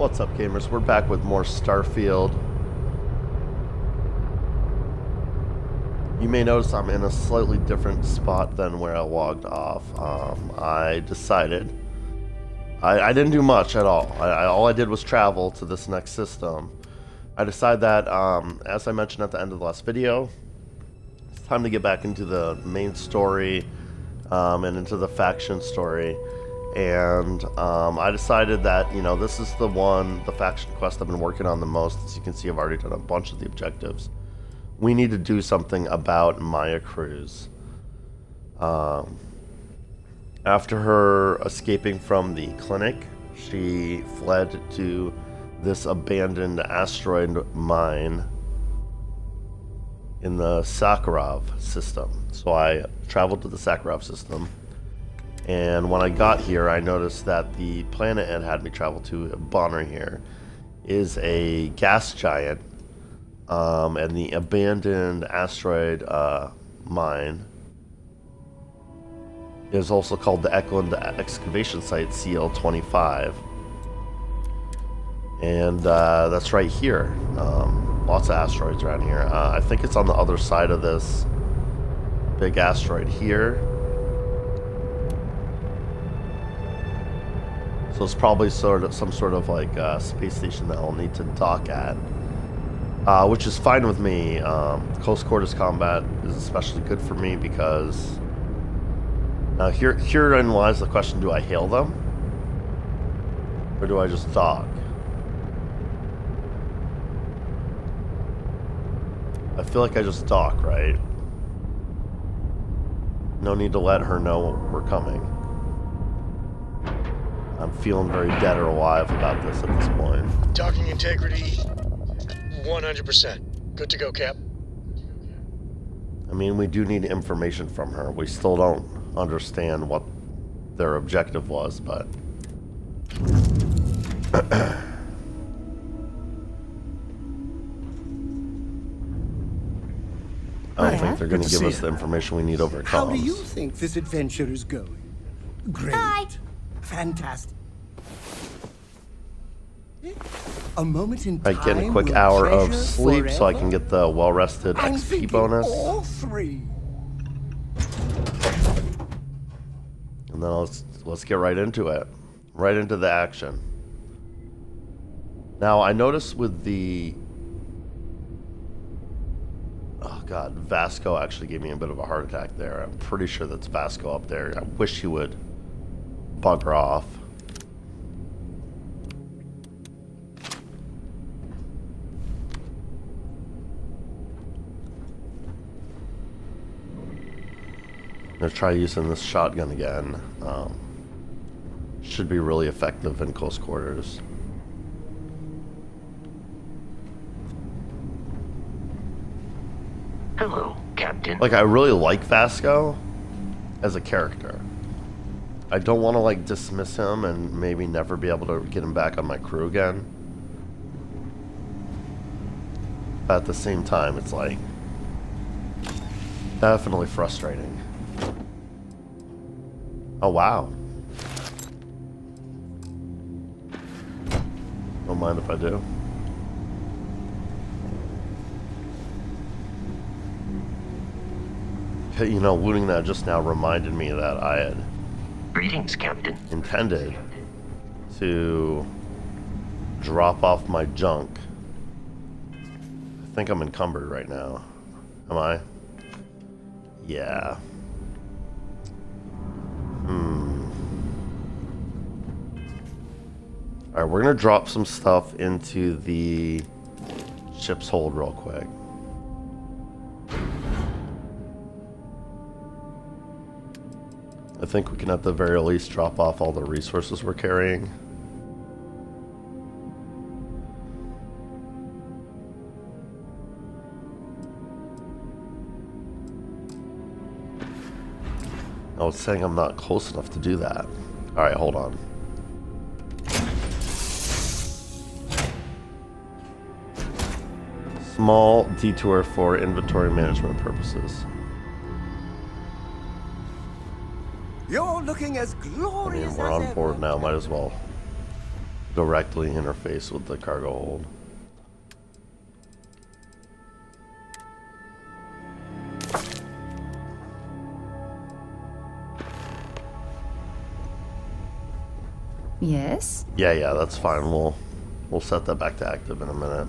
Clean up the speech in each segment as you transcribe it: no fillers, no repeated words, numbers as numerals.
What's up, gamers? We're back with more Starfield. You may notice I'm in a slightly different spot than where I logged off. I decided... I didn't do much at all. All I did was travel to this next system. I decided that, as I mentioned at the end of the last video, it's time to get back into the main story and into the faction story. And I decided that, you know, this is the faction quest I've been working on the most. As you can see, I've already done a bunch of the objectives. We need to do something about Maya Cruz. After her escaping from the clinic, she fled to this abandoned asteroid mine in the Sakharov system. So I traveled to the Sakharov system. And when I got here, I noticed that the planet it had me travel to, Bonner here, is a gas giant. And the abandoned asteroid mine is also called the Eklund Excavation Site, CL25. And that's right here. Lots of asteroids around here. I think it's on the other side of this big asteroid here. So it's probably some sort of like space station that I'll need to dock at, which is fine with me. Close quarters combat is especially good for me because now herein lies the question: do I hail them, or do I just dock? I feel like I just dock, right? No need to let her know we're coming. I'm feeling very dead or alive about this at this point. Docking integrity, 100%. Good to go, Cap. I mean, we do need information from her. We still don't understand what their objective was, but... I don't think they're going to give us the information we need over comms. How do you think this adventure is going? Great. Hi. Fantastic. A moment in I time. get a quick will hour of treasure sleep so I forever. can get the well-rested I'm XP thinking bonus. all three. And then let's get right into it. Right into the action. Now, I noticed with the... Oh god, Vasco actually gave me a bit of a heart attack there. I'm pretty sure that's Vasco up there. I wish he would bugger off. I'm gonna try using this shotgun again. Should be really effective in close quarters. Hello, Captain. Like, I really like Vasco as a character. I don't want to, like, dismiss him and maybe never be able to get him back on my crew again. But at the same time, it's, like, definitely frustrating. Oh, wow. Don't mind if I do. You know, looting that just now reminded me that I had Greetings, Captain. intended to drop off my junk. I think I'm encumbered right now. Am I? Yeah. Alright, we're gonna drop some stuff into the ship's hold real quick. I think we can at the very least drop off all the resources we're carrying. I was saying I'm not close enough to do that. Alright, hold on. Small detour for inventory management purposes. You're looking as I glorious mean, we're as on ever. board now, might as well. directly interface with the cargo hold. Yes? Yeah, that's fine. We'll set that back to active in a minute.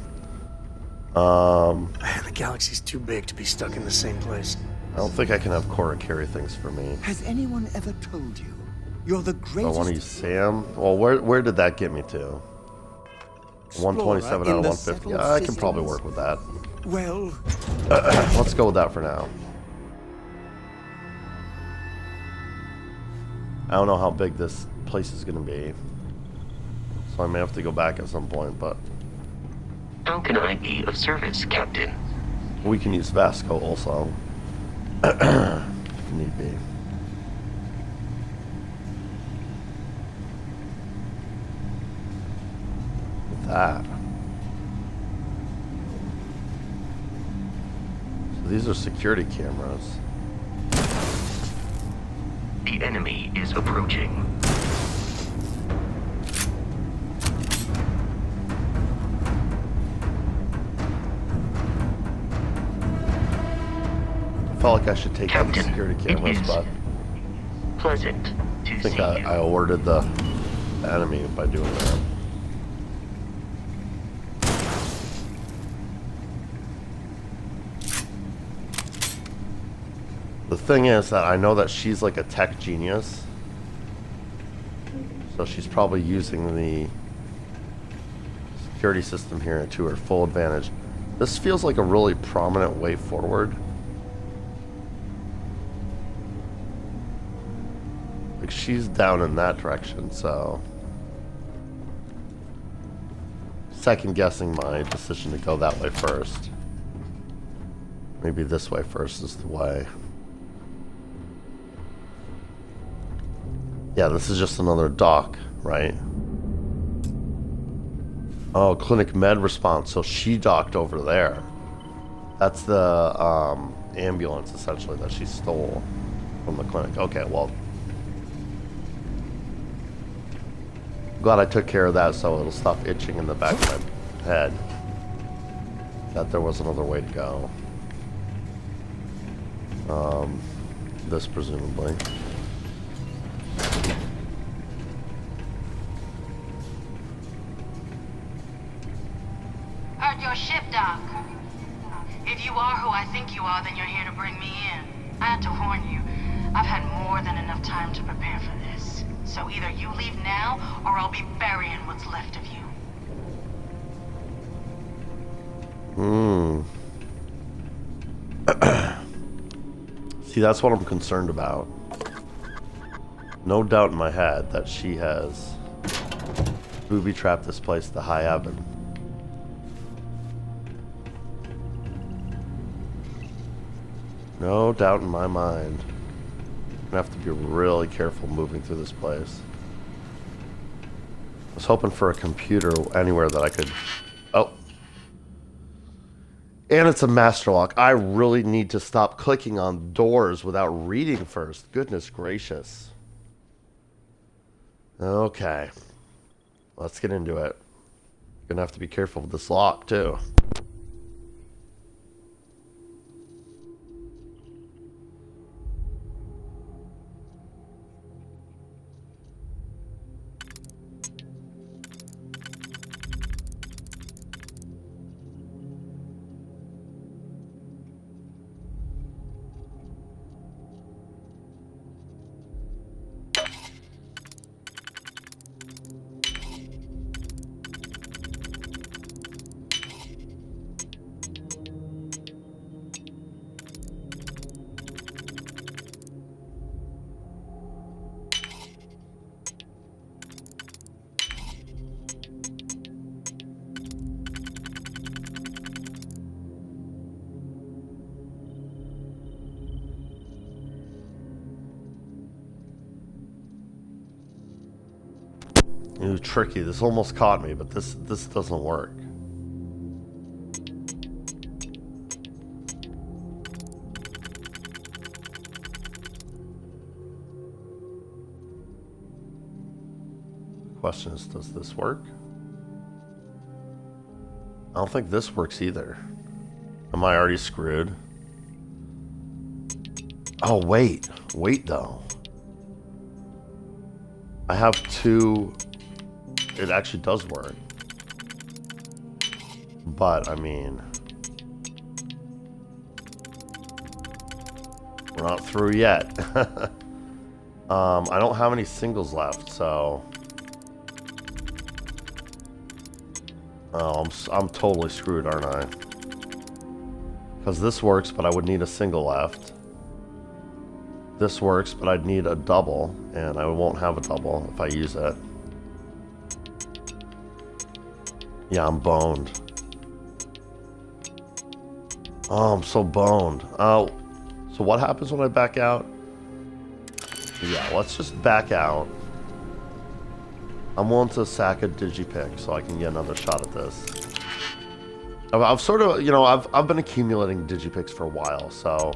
Man, the galaxy's too big to be stuck in the same place. I don't think I can have Cora carry things for me. Has anyone ever told you you're the I greatest want to use Sam. Well, where did that get me to? 127 out in of the 150. settled I can probably systems? work with that. Well, Let's go with that for now. I don't know how big this place is going to be, so I may have to go back at some point, but How can I be of service, Captain? we can use Vasco also. If need be. With that. So these are security cameras. The enemy is approaching. I felt like I should take out the Captain, security it cameras, is but pleasant to I think see you. I alerted the enemy by doing that. The thing is that I know that she's like a tech genius, so she's probably using the security system here to her full advantage. This feels like a really prominent way forward. Like she's down in that direction, so second guessing my decision to go that way first. Maybe this way first is the way. Yeah, this is just another dock, right? Oh, clinic med response. So she docked over there. That's the ambulance essentially that she stole from the clinic. Okay, well, glad I took care of that so it'll stop itching in the back of my head that there was another way to go. This presumably. Heard your ship, Doc. If you are who I think you are, then you're here to bring me in. I had to warn you. I've had more than enough time to prepare for this. So either you leave now, or I'll be burying what's left of you. See, that's what I'm concerned about. No doubt in my head that she has booby-trapped this place to high heaven. No doubt in my mind. I'm gonna have to be really careful moving through this place. I was hoping for a computer anywhere that I could... Oh. And it's a master lock. I really need to stop clicking on doors without reading first. Goodness gracious. Okay. Let's get into it. Gonna have to be careful with this lock, too. Ooh, tricky. This almost caught me, but this doesn't work. Question is, does this work? I don't think this works either. Am I already screwed? Oh, wait. Wait, though. I have two... It actually does work. But, I mean... We're not through yet. I don't have any singles left, so... Oh, I'm totally screwed, aren't I? Because this works, but I would need a single left. This works, but I'd need a double, and I won't have a double if I use it. Yeah, I'm boned. Oh, I'm so boned. Oh, so what happens when I back out? Yeah, let's just back out. I'm willing to sack a digipick so I can get another shot at this. I've sort of, you know, I've been accumulating digipicks for a while, so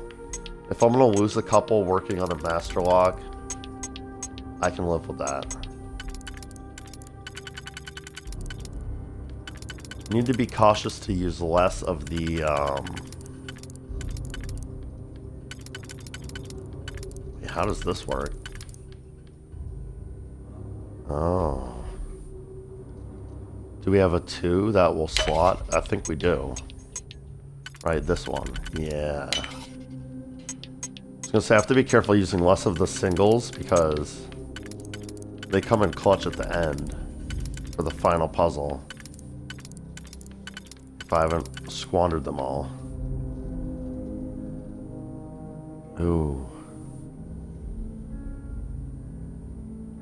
if I'm gonna lose a couple working on a master lock, I can live with that. Need to be cautious to use less of the how does this work? Oh. Do we have a 2 that will slot? I think we do. Right, this one. Yeah. I was gonna say I have to be careful using less of the singles because they come in clutch at the end for the final puzzle. If I haven't squandered them all. Ooh.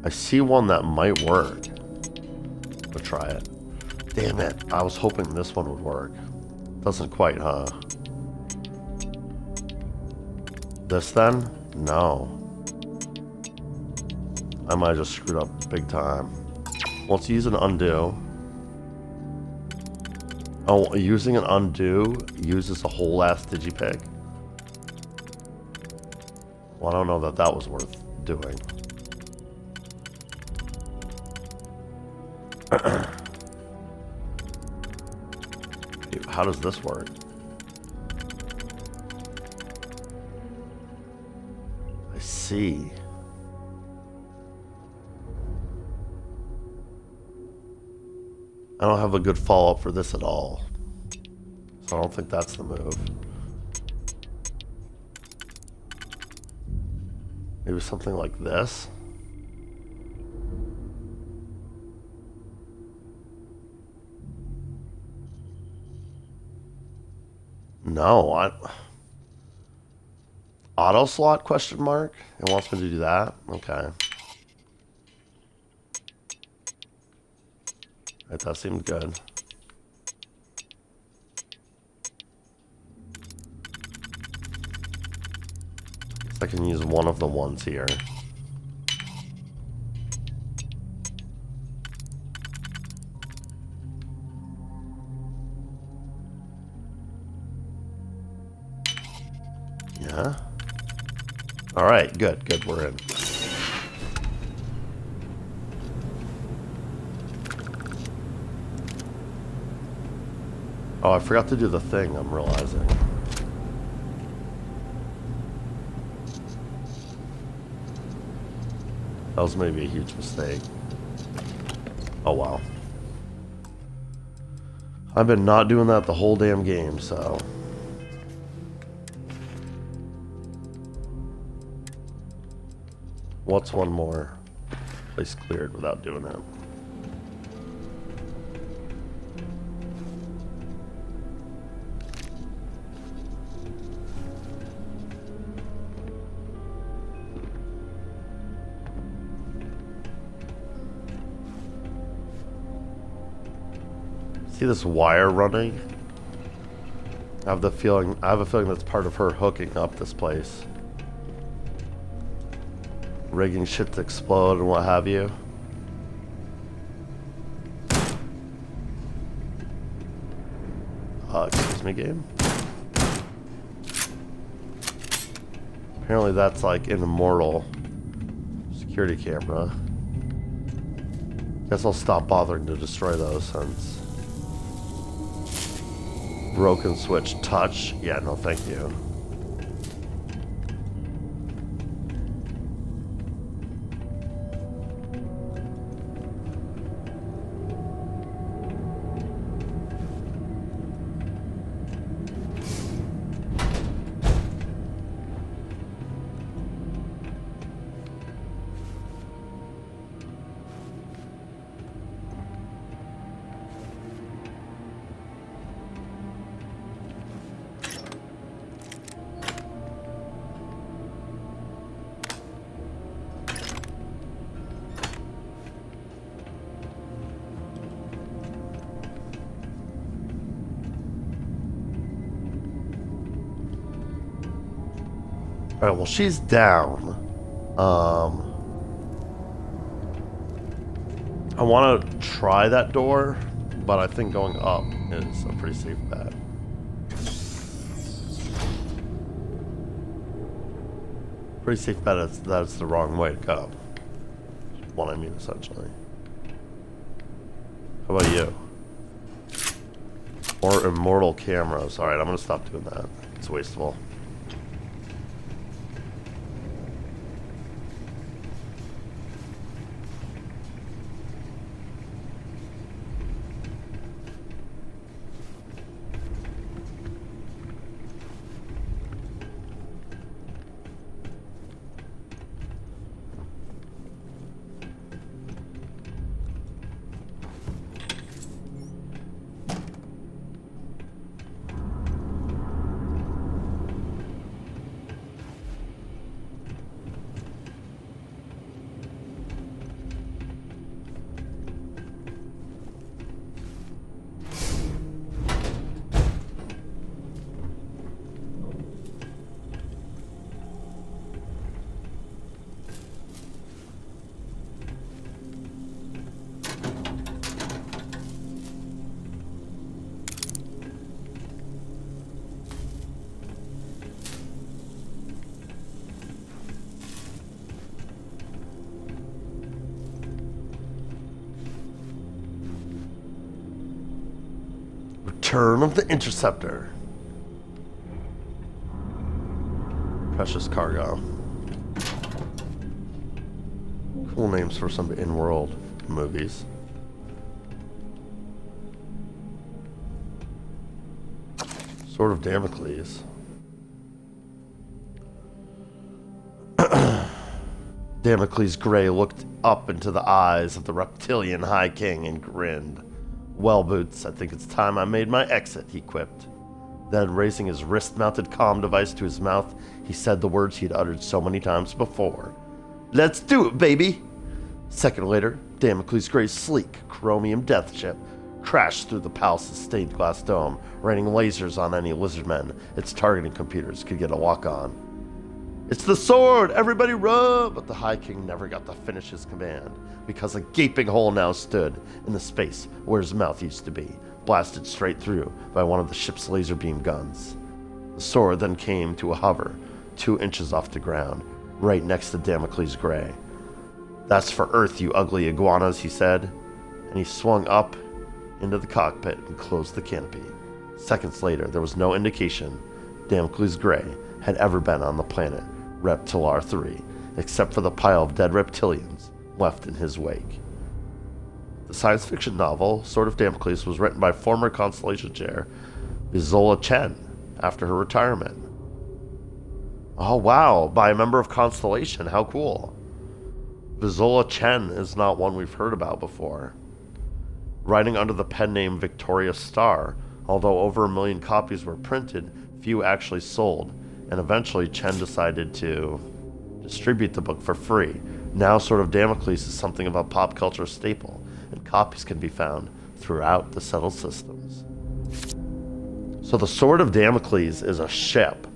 I see one that might work. We'll try it. Damn it. I was hoping this one would work. Doesn't quite, huh? This then? No. I might have just screwed up big time. Let's use an undo. Oh, using an undo uses a whole ass digipick? Well, I don't know that that was worth doing. How does this work? I see. I don't have a good follow-up for this at all. So I don't think that's the move. Maybe something like this? No, auto slot question mark? It wants me to do that? Okay. Right, that seemed good. I can use one of the ones here. Yeah. All right, good, good, we're in. Oh, I forgot to do the thing, I'm realizing. That was maybe a huge mistake. Oh, wow. I've been not doing that the whole damn game, so... What's one more place cleared without doing it? See this wire running? I have a feeling that's part of her hooking up this place. Rigging shit to explode and what have you. Excuse me, game. Apparently that's like an immortal security camera. Guess I'll stop bothering to destroy those since... Broken switch. Touch. Yeah, no thank you. Alright, well, she's down. I want to try that door, but I think going up is a pretty safe bet. Pretty safe bet is that's the wrong way to go. What I mean, essentially. How about you? Or immortal cameras. Alright, I'm going to stop doing that. It's wasteful. Return of the Interceptor. Precious cargo. Cool names for some in-world movies. Sword of Damocles. Damocles Grey looked up into the eyes of the reptilian High King and grinned. "Well, Boots, I think it's time I made my exit," he quipped. Then, raising his wrist-mounted comm device to his mouth, he said the words he had uttered so many times before. "Let's do it, baby!" A second later, Damocles Grey's sleek, chromium death ship crashed through the palace's stained glass dome, raining lasers on any lizardmen its targeting computers could get a lock on. "It's the sword! Everybody run!" But the High King never got to finish his command, because a gaping hole now stood in the space where his mouth used to be, blasted straight through by one of the ship's laser beam guns. The sword then came to a hover 2 inches off the ground, right next to Damocles Grey. "That's for Earth, you ugly iguanas," he said, and he swung up into the cockpit and closed the canopy. Seconds later, there was no indication Damocles Grey had ever been on the planet Reptilar 3, except for the pile of dead reptilians left in his wake. The science fiction novel, Sword of Damocles, was written by former Constellation Chair Isola Chen after her retirement. Oh wow, by a member of Constellation, how cool. Isola Chen is not one we've heard about before. Writing under the pen name Victoria Star, although over 1 million copies were printed, few actually sold, and eventually Chen decided to distribute the book for free. Now Sword of Damocles is something of a pop culture staple, and copies can be found throughout the settled systems. So the Sword of Damocles is a ship.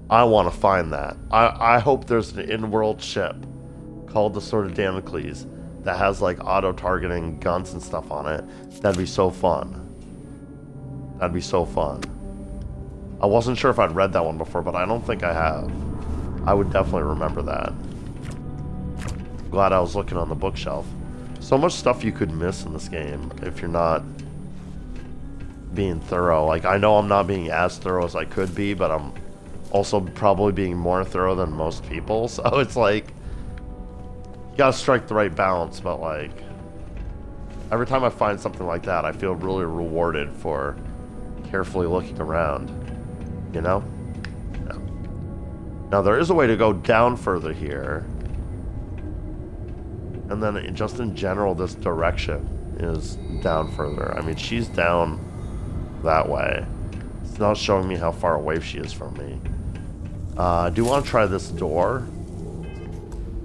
I want to find that. I hope there's an in-world ship called the Sword of Damocles that has like auto-targeting guns and stuff on it. That'd be so fun. That'd be so fun. I wasn't sure if I'd read that one before, but I don't think I have. I would definitely remember that. Glad I was looking on the bookshelf. So much stuff you could miss in this game if you're not being thorough. Like, I know I'm not being as thorough as I could be, but I'm also probably being more thorough than most people. So it's like, you gotta strike the right balance, but like, every time I find something like that, I feel really rewarded for carefully looking around, you know? Yeah. Now, there is a way to go down further here. And then just in general, this direction is down further. I mean, she's down that way. It's not showing me how far away she is from me. I do want to try this door.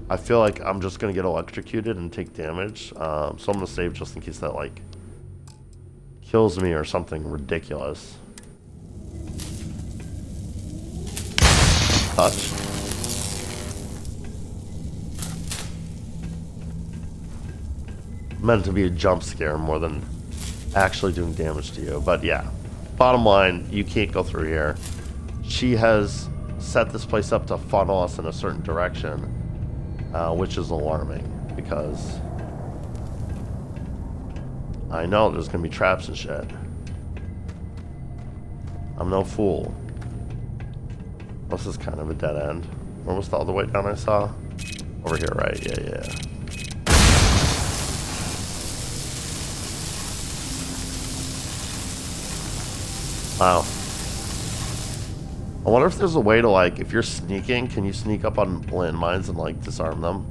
I feel like I'm just going to get electrocuted and take damage. So I'm going to save just in case that, like, kills me or something ridiculous. Touch. Meant to be a jump scare more than actually doing damage to you. But yeah, bottom line, you can't go through here. She has set this place up to funnel us in a certain direction, which is alarming because I know there's gonna be traps and shit. I'm no fool. This is kind of a dead end. Where was the other way down I saw? Over here, right? Yeah. Wow. I wonder if there's a way to, like, if you're sneaking, can you sneak up on landmines and, like, disarm them?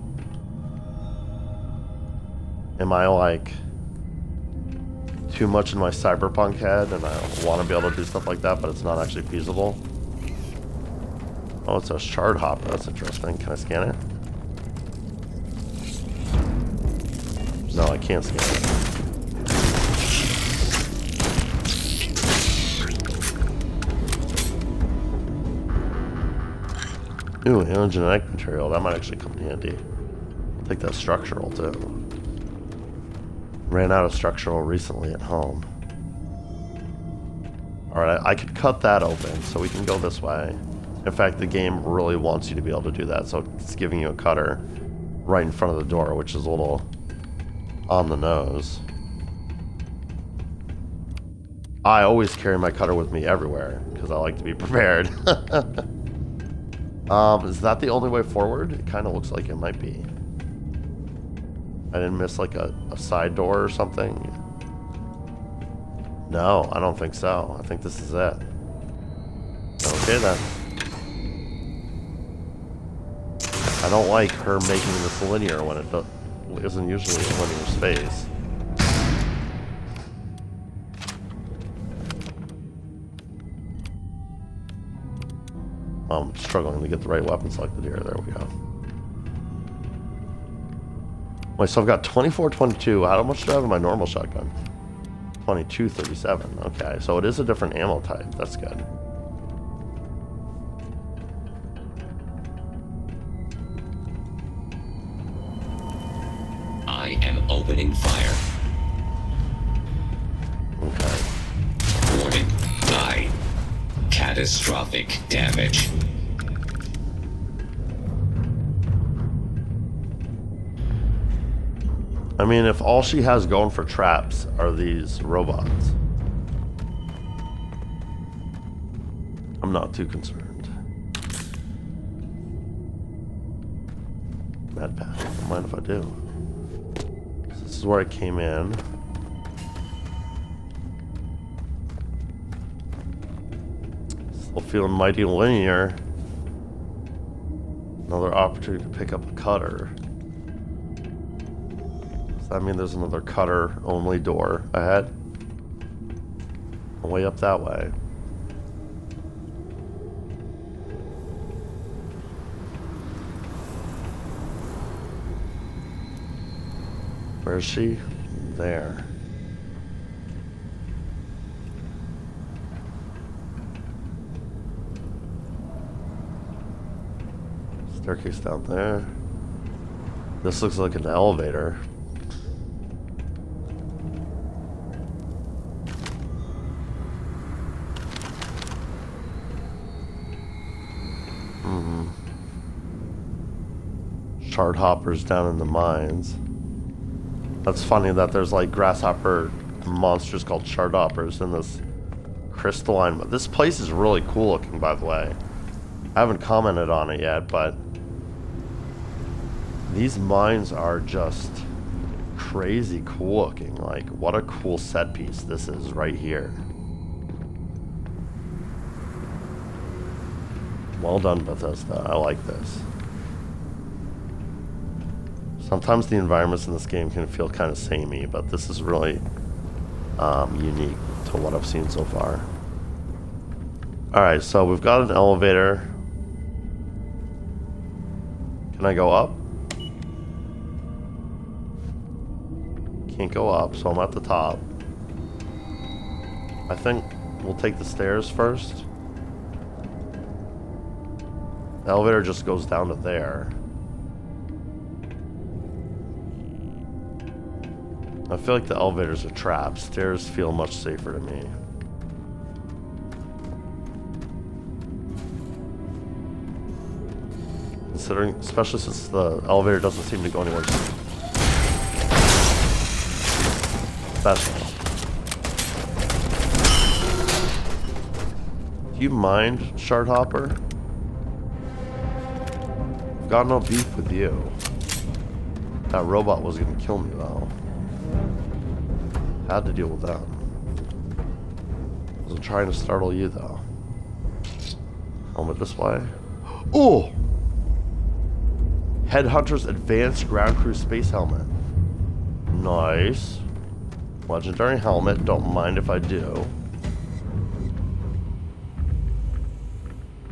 Am I, like, too much in my cyberpunk head and I want to be able to do stuff like that, but it's not actually feasible? Oh, it's a shard hopper. That's interesting. Can I scan it? No, I can't scan it. Ooh, alien genetic material. That might actually come in handy. I'll take that structural, too. Ran out of structural recently at home. Alright, I could cut that open, so we can go this way. In fact, the game really wants you to be able to do that, so it's giving you a cutter right in front of the door, which is a little on the nose. I always carry my cutter with me everywhere, because I like to be prepared. Is that the only way forward? It kind of looks like it might be. I didn't miss like a side door or something. No, I don't think so. I think this is it. Okay then. I don't like her making this linear when it isn't usually a linear space. I'm struggling to get the right weapon selected here. There we go. Wait, so I've got 24-22. How much do I have in my normal shotgun? 22-37. Okay, so it is a different ammo type. That's good. I am opening fire. Okay. Warning. Catastrophic damage. I mean, if all she has going for traps are these robots, I'm not too concerned. Mad pack. Don't mind if I do. So this is where I came in. Still feeling mighty linear. Another opportunity to pick up a cutter. Does that mean there's another cutter only door ahead? Way up that way. Where is she? There. Staircase down there. This looks like an elevator. Shard hoppers down in the mines. That's funny that there's like grasshopper monsters called shardhoppers in this crystalline. This place is really cool looking, by the way. I haven't commented on it yet, but these mines are just crazy cool looking. Like, what a cool set piece this is right here. Well done, Bethesda. I like this. Sometimes the environments in this game can feel kind of samey, but this is really unique to what I've seen so far. Alright, so we've got an elevator. Can I go up? Can't go up, so I'm at the top. I think we'll take the stairs first. The elevator just goes down to there. I feel like the elevator's a trap. Stairs feel much safer to me. Considering, especially since the elevator doesn't seem to go anywhere special. Do you mind, Shardhopper? I've got no beef with you. That robot was gonna kill me though. Had to deal with that. Wasn't trying to startle you though. Helmet this way. Oh! Headhunter's Advanced Ground Crew Space Helmet. Nice. Legendary helmet. Don't mind if I do.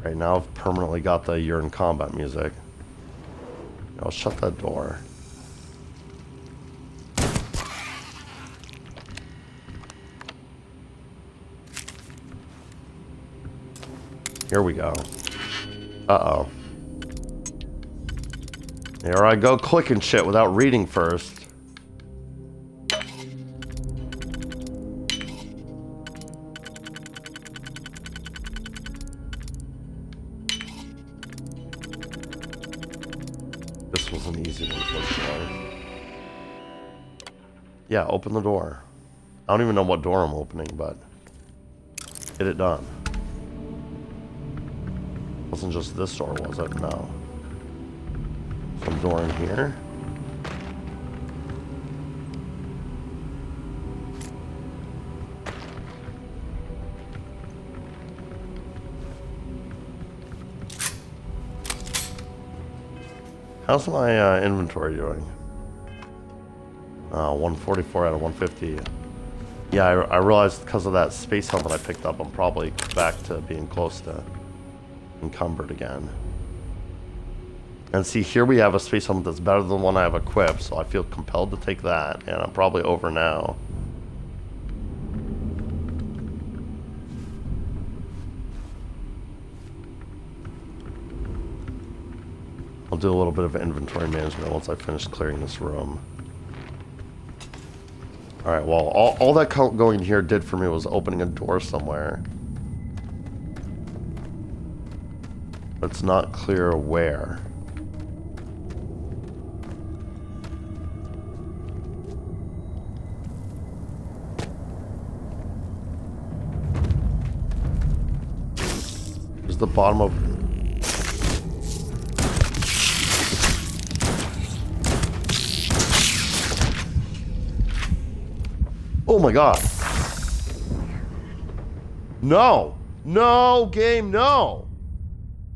Right now I've permanently got the You're in Combat music. I'll shut that door. Here we go. Uh-oh. Here I go clicking shit without reading first. This was an easy one for sure. Yeah, open the door. I don't even know what door I'm opening, but get it done. Wasn't just this door, was it? No. Some door in here. How's my inventory doing? 144 out of 150. Yeah, I realized because of that space helmet I picked up, I'm probably back to being close to encumbered again. And see, here we have a space helmet that's better than the one I have equipped, so I feel compelled to take that, and I'm probably over now. I'll do a little bit of inventory management once I finish clearing this room. Alright, well, all that going here did for me was opening a door somewhere. It's not clear where. Here's the bottom of... Oh my god. No! No, game, no!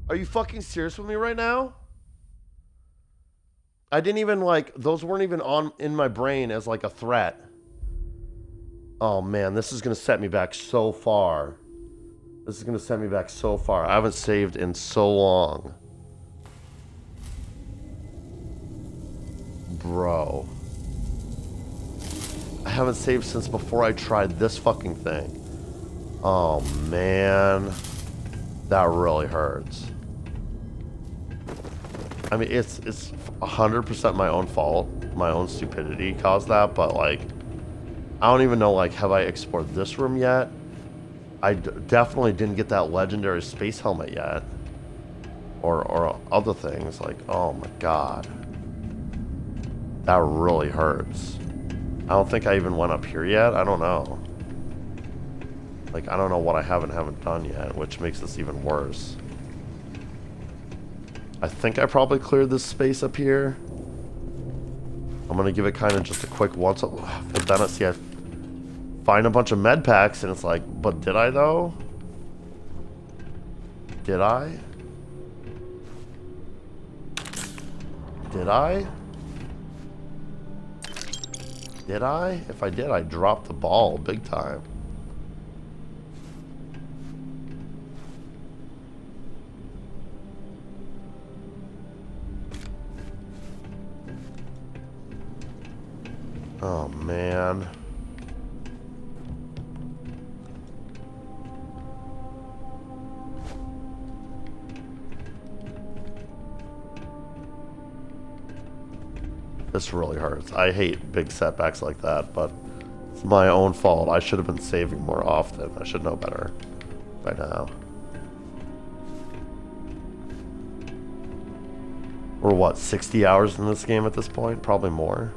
Are you fucking serious with me right now? I didn't even like, those weren't even on in my brain as like a threat. Oh man, this is gonna set me back so far. This is gonna set me back so far. I haven't saved in so long. Bro. I haven't saved since before I tried this fucking thing. Oh man. That really hurts. I mean, it's 100% my own fault. My own stupidity caused that, but like, I don't even know, like, have I explored this room yet? I definitely didn't get that legendary space helmet yet. Or other things, like, oh my god. That really hurts. I don't think I even went up here yet. I don't know. Like, I don't know what I haven't done yet, which makes this even worse. I think I probably cleared this space up here. I'm gonna give it kind of just a quick once. But then I see I find a bunch of med packs, and it's like, but did I though? Did I? Did I? Did I? If I did, I dropped the ball big time. Oh, man. This really hurts. I hate big setbacks like that, but it's my own fault. I should have been saving more often. I should know better by now. We're what, 60 hours in this game at this point? Probably more.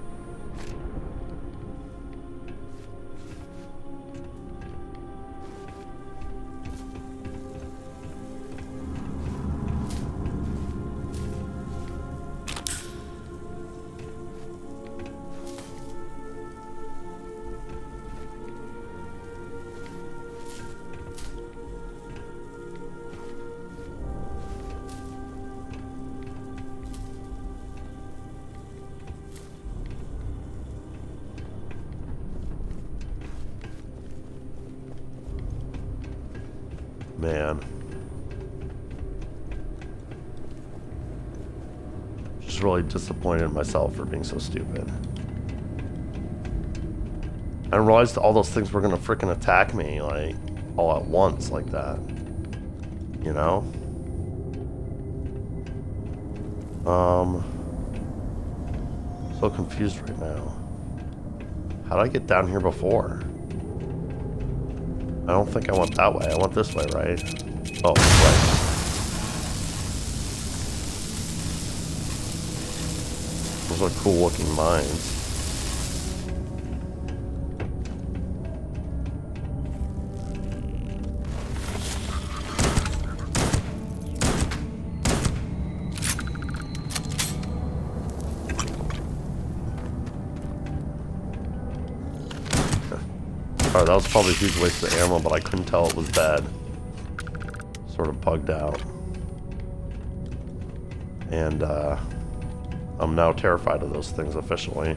Man. Just really disappointed in myself for being so stupid. I realized all those things were gonna frickin' attack me, like, all at once like that. You know? So confused right now. How did I get down here before? I don't think I went that way. I went this way, right? Oh, right. Those are cool looking mines. Alright, that was probably a huge waste of ammo, but I couldn't tell it was dead. Sort of bugged out. And, I'm now terrified of those things officially.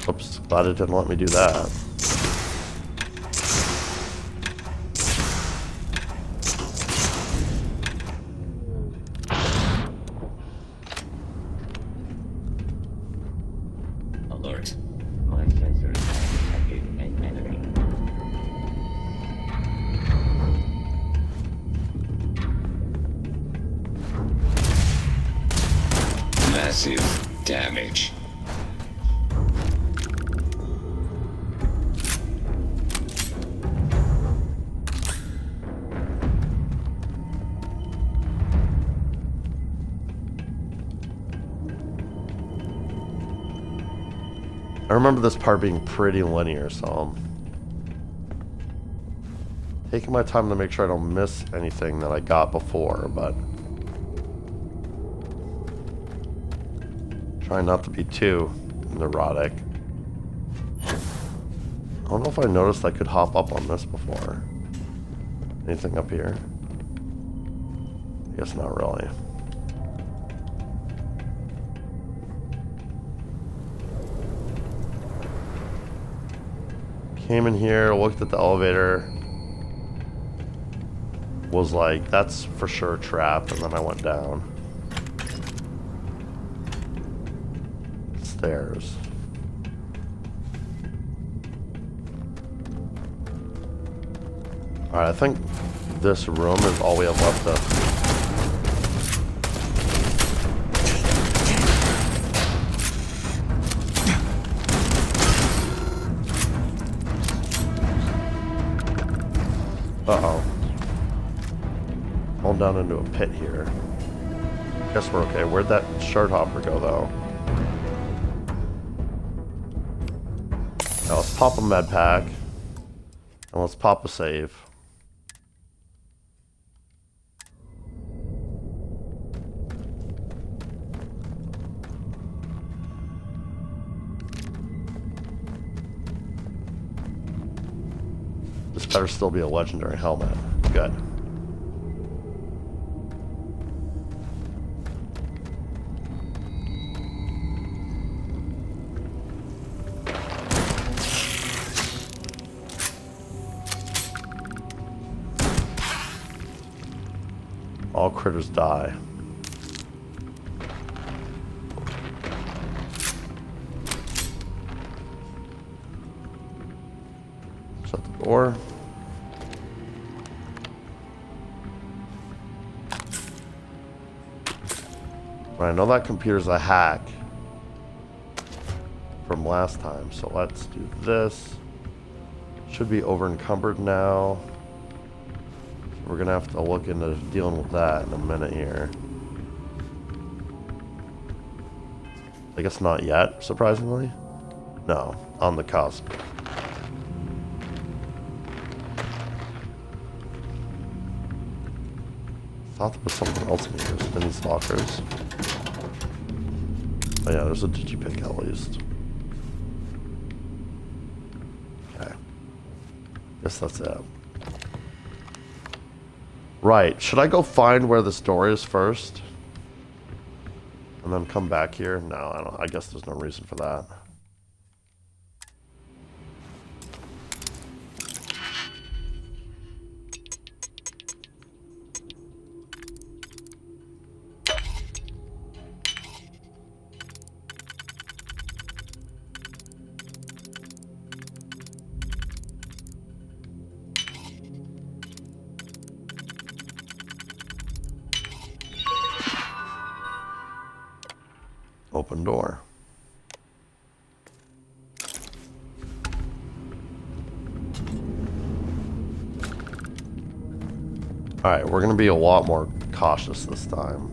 Oops, glad it didn't let me do that. Alert. My sensors have detected an enemy. Massive damage. I remember this part being pretty linear, so I'm taking my time to make sure I don't miss anything that I got before, but trying not to be too neurotic. I don't know if I noticed I could hop up on this before. Anything up here? I guess not really. Came in here, looked at the elevator, was like, that's for sure a trap, and then I went down. Stairs. Alright, I think this room is all we have left to... Uh-oh. Falling down into a pit here. Guess we're okay. Where'd that shard hopper go, though? Now let's pop a med pack. And let's pop a save. This better still be a legendary helmet. Good. All critters die. Shut the door. I know that computer's a hack from last time, so let's do this. Should be over encumbered now. We're gonna have to look into dealing with that in a minute here. I guess not yet, surprisingly. No, on the cusp. Thought there was something else in here, in these lockers. Oh yeah, there's a digipick at least. Okay. Guess that's it. Right, should I go find where this door is first? And then come back here? No, I don't. I guess there's no reason for that. Open door. Alright, we're gonna be a lot more cautious this time.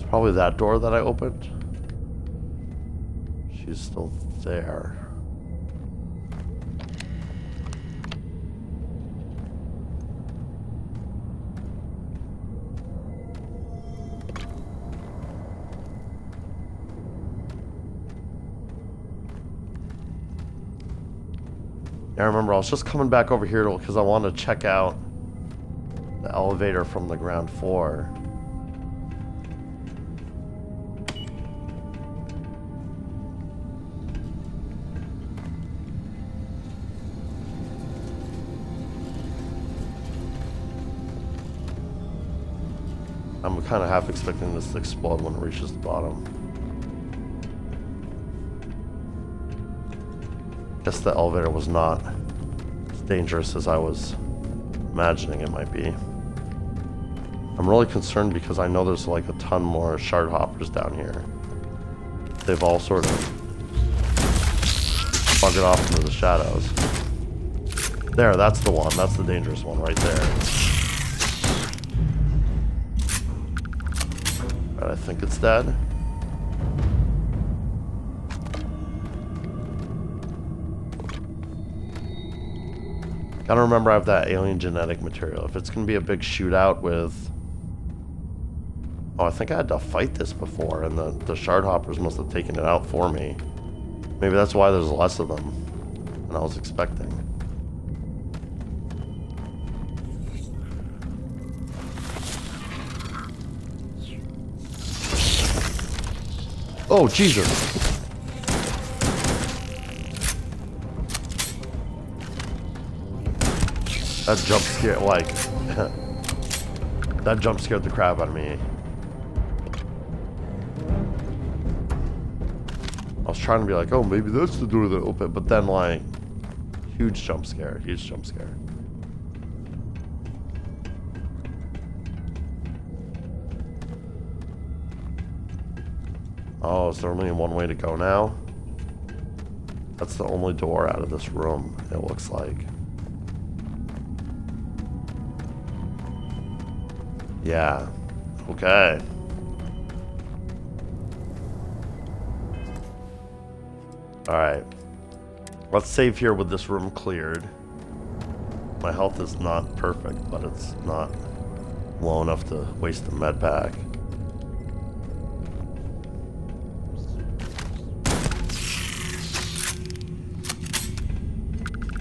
Probably that door that I opened. She's still there. Yeah, I remember I was just coming back over here because I wanted to check out the elevator from the ground floor. I'm kind of half expecting this to explode when it reaches the bottom. Guess the elevator was not as dangerous as I was imagining it might be. I'm really concerned because I know there's like a ton more shard hoppers down here. They've all sort of buggered off into the shadows. There, that's the one. That's the dangerous one right there. I think it's dead. Gotta remember I have that alien genetic material. If it's gonna be a big shootout with... Oh, I think I had to fight this before, and the shard hoppers must have taken it out for me. Maybe that's why there's less of them than I was expecting. Oh, Jesus. That jump scare, like, That jump scared the crap out of me. I was trying to be like, oh, maybe that's the door that opened, but then like, huge jump scare, huge jump scare. Oh, is there only one way to go now? That's the only door out of this room, it looks like. Yeah. Okay. Alright. Let's save here with this room cleared. My health is not perfect, but it's not low enough to waste the med pack.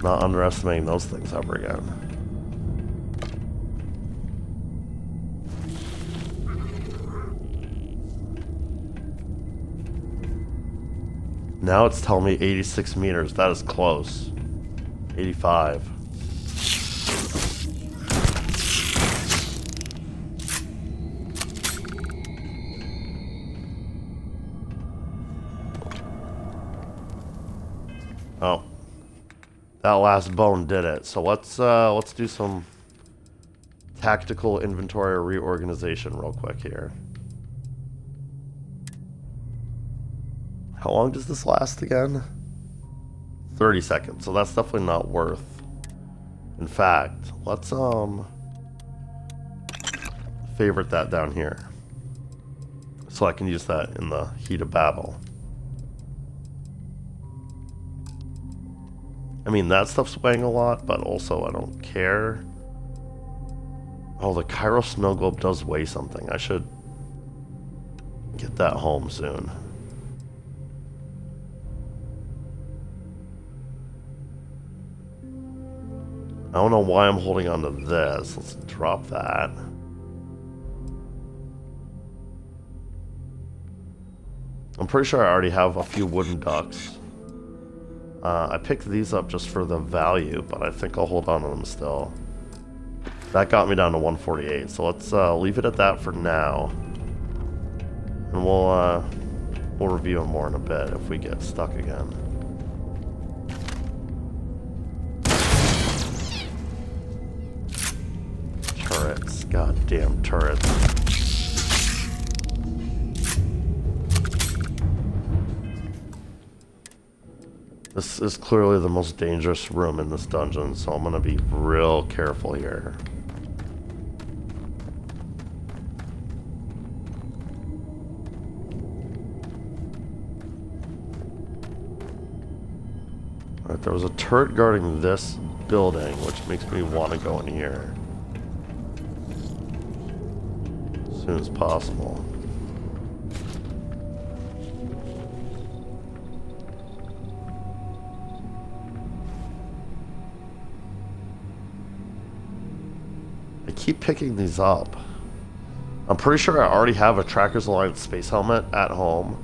Not underestimating those things ever again. Now it's telling me 86 meters. That is close. 85. Oh. That last bone did it. So let's do some tactical inventory reorganization real quick here. How long does this last again? 30 seconds. So that's definitely not worth. In fact, let's favorite that down here. So I can use that in the heat of battle. I mean, that stuff's weighing a lot, but also I don't care. Oh, the Cairo snow globe does weigh something. I should get that home soon. I don't know why I'm holding on to this. Let's drop that. I'm pretty sure I already have a few wooden ducks. I picked these up just for the value, but I think I'll hold on to them still. That got me down to 148, so let's leave it at that for now. And we'll review them more in a bit if we get stuck again. Turrets, goddamn turrets. This is clearly the most dangerous room in this dungeon, so I'm gonna be real careful here. Alright, there was a turret guarding this building, which makes me want to go in here as soon as possible. I keep picking these up. I'm pretty sure I already have a Trackers Alliance space helmet at home.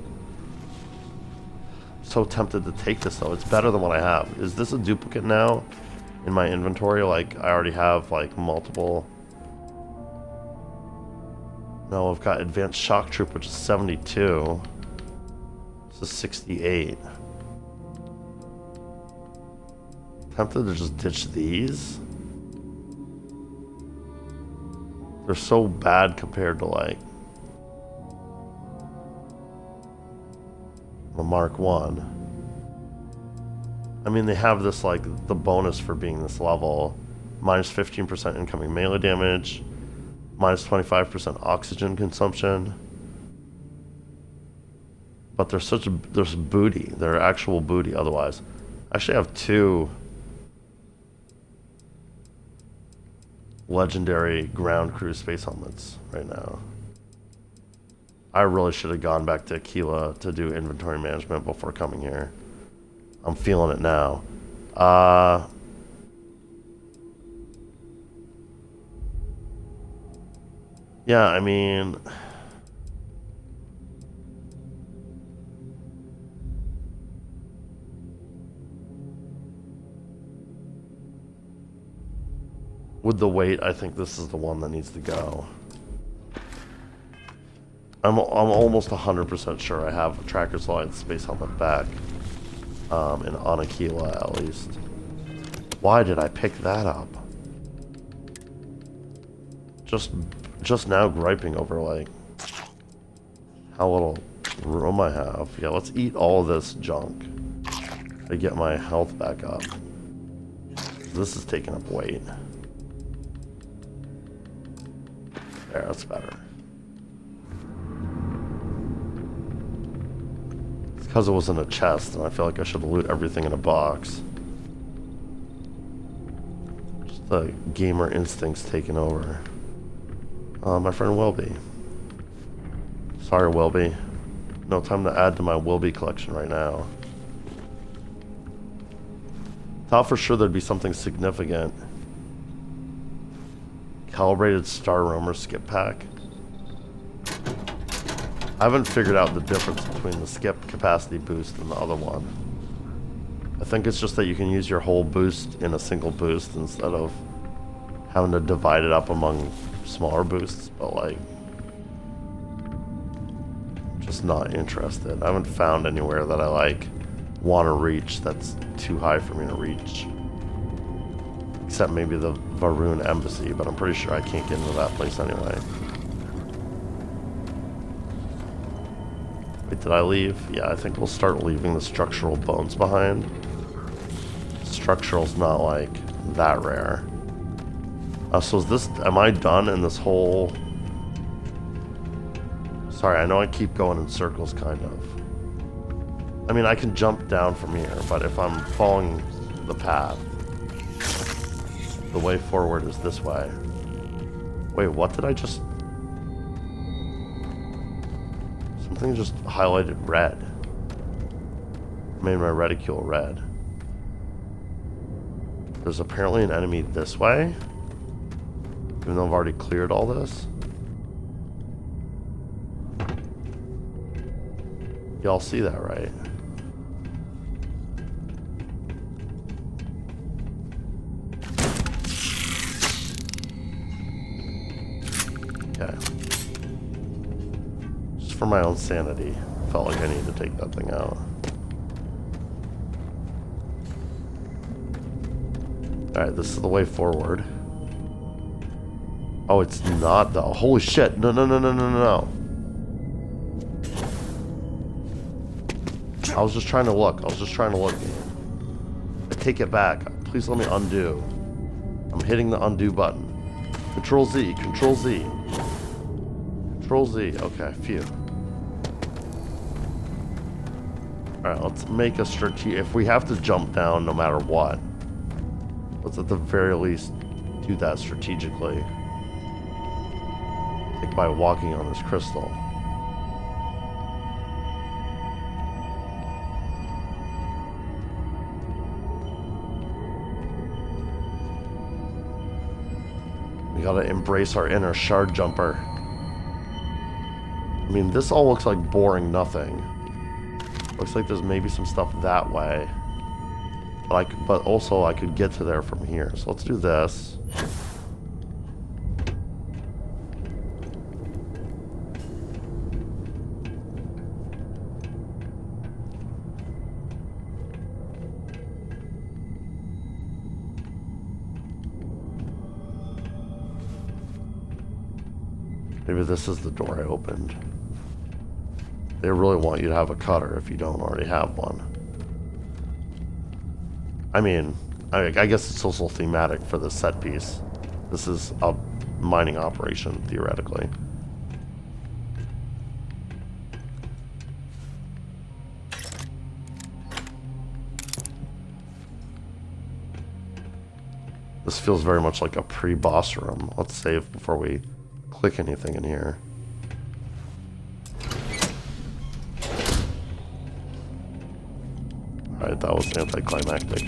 I'm so tempted to take this though. It's better than what I have. Is this a duplicate now in my inventory? Like I already have like multiple. No, I've got Advanced Shock Troop, which is 72. This is 68. Tempted to just ditch these. They're so bad compared to like the Mark 1. I mean, they have this like the bonus for being this level. Minus 15% incoming melee damage. Minus 25% oxygen consumption. But they're there's booty. They're actual booty otherwise. I actually have two legendary ground crew space helmets right now. I really should have gone back to Aquila to do inventory management before coming here. I'm feeling it now. Yeah, I mean, with the weight, I think this is the one that needs to go. I'm almost 100% sure I have a tracker's light space helmet back. In Anakila, at least. Why did I pick that up? Just now griping over, like, how little room I have. Yeah, let's eat all this junk to get my health back up. This is taking up weight. There, that's better. It's because it was in a chest, and I feel like I should loot everything in a box. Just the gamer instincts taking over. My friend Wilby. Sorry, Wilby. No time to add to my Wilby collection right now. Thought for sure there'd be something significant. Calibrated Star Roamer skip pack. I haven't figured out the difference between the skip capacity boost and the other one. I think it's just that you can use your whole boost in a single boost instead of having to divide it up among smaller boosts, but like, just not interested. I haven't found anywhere that I like want to reach that's too high for me to reach. Except maybe the Varun Embassy, but I'm pretty sure I can't get into that place anyway. Wait, did I leave? Yeah, I think we'll start leaving the structural bones behind. Structural's not like that rare. So is this, am I done in this whole... Sorry, I know I keep going in circles, kind of. I mean, I can jump down from here, but if I'm following the path, the way forward is this way. Wait, what did I just... Something just highlighted red. Made my reticule red. There's apparently an enemy this way? Even though I've already cleared all this? Y'all see that, right? Okay. Just for my own sanity, I felt like I needed to take that thing out. Alright, this is the way forward. Oh, it's not though. Holy shit. No, no, no, no, no, no. I was just trying to look. I take it back. Please let me undo. I'm hitting the undo button. Control Z. Control Z. Control Z. Okay, phew. Alright, let's make a strategy. If we have to jump down no matter what, let's at the very least do that strategically. Like by walking on this crystal. We gotta embrace our inner shard jumper. I mean, this all looks like boring nothing. Looks like there's maybe some stuff that way. But also I could get to there from here. So let's do this. Maybe this is the door I opened. They really want you to have a cutter if you don't already have one. I mean, I guess it's also thematic for the set piece. This is a mining operation, theoretically. This feels very much like a pre-boss room. Let's save before we click anything in here. Alright, that was anticlimactic.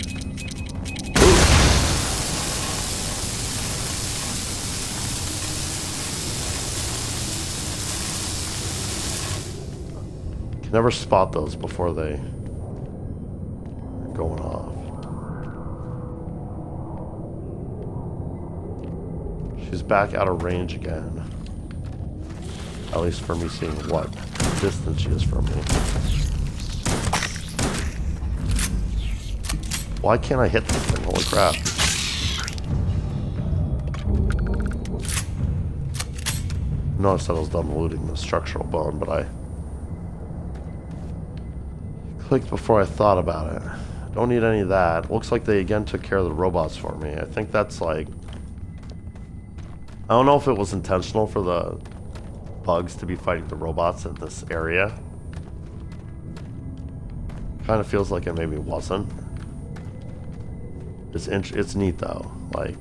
Can never spot those before they are going off. She's back out of range again. I At least for me seeing what distance she is from me. Why can't I hit this thing? Holy crap. Notice I was done looting the structural bone, but I clicked before I thought about it. Don't need any of that. Looks like they again took care of the robots for me. I think that's like... I don't know if it was intentional for the bugs to be fighting the robots in this area. Kind of feels like it maybe wasn't. It's neat though. Like,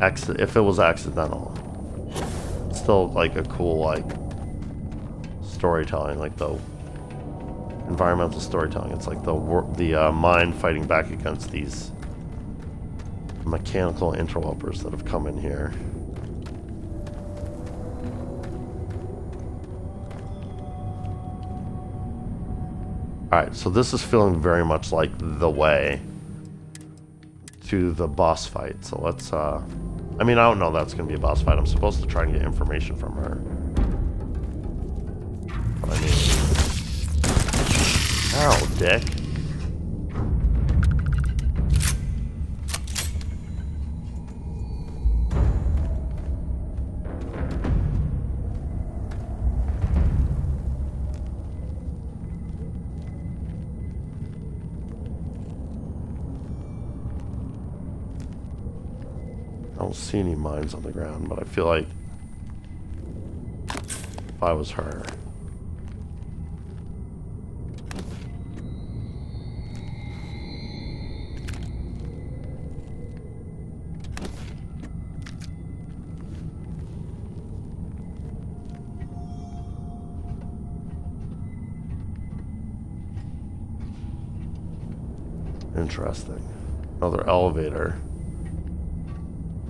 if it was accidental, it's still like a cool like storytelling, like the environmental storytelling. It's like the mind fighting back against these mechanical interlopers that have come in here. Alright, so this is feeling very much like the way to the boss fight. So let's, I mean, I don't know that's going to be a boss fight. I'm supposed to try and get information from her. But I mean... Ow, dick. I don't see any mines on the ground, but I feel like if I was her... Interesting. Another elevator.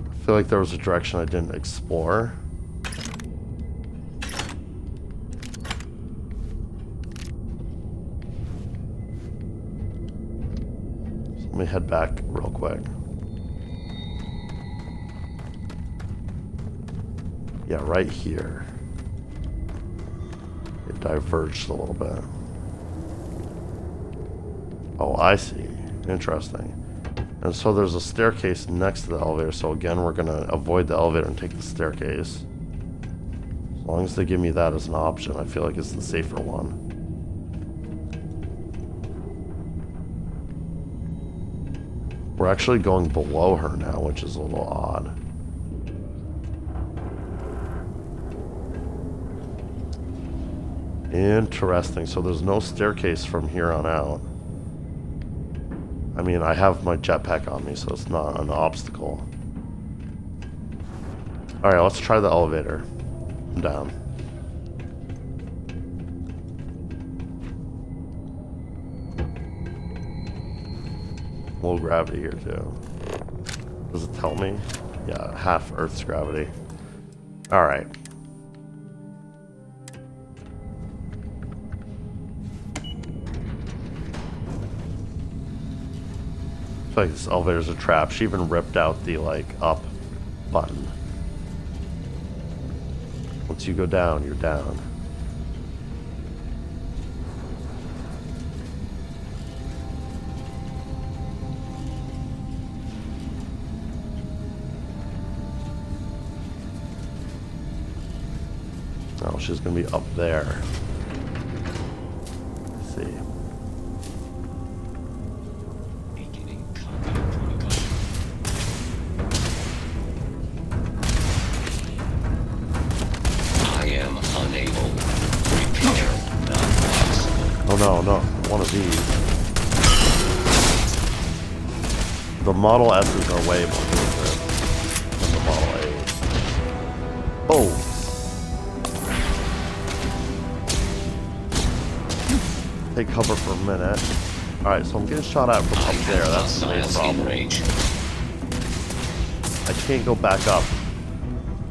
I feel like there was a direction I didn't explore. So let me head back real quick. Yeah, right here. It diverged a little bit. Oh, I see. Interesting. And so there's a staircase next to the elevator, so again we're gonna avoid the elevator and take the staircase. As long as they give me that as an option, I feel like it's the safer one. We're actually going below her now, which is a little odd. Interesting, so there's no staircase from here on out. I mean, I have my jetpack on me, so it's not an obstacle. Alright, let's try the elevator. I'm down. Low gravity here, too. Does it tell me? Yeah, half Earth's gravity. Alright. I feel like this elevator's a trap. She even ripped out the, like, up button. Once you go down, you're down. Oh, she's gonna be up there. Let's see. No, one of these. The Model S's are way more dangerous than the Model A's. Oh! Take cover for a minute. Alright, so I'm getting shot at from up there. That's the main problem. I can't go back up.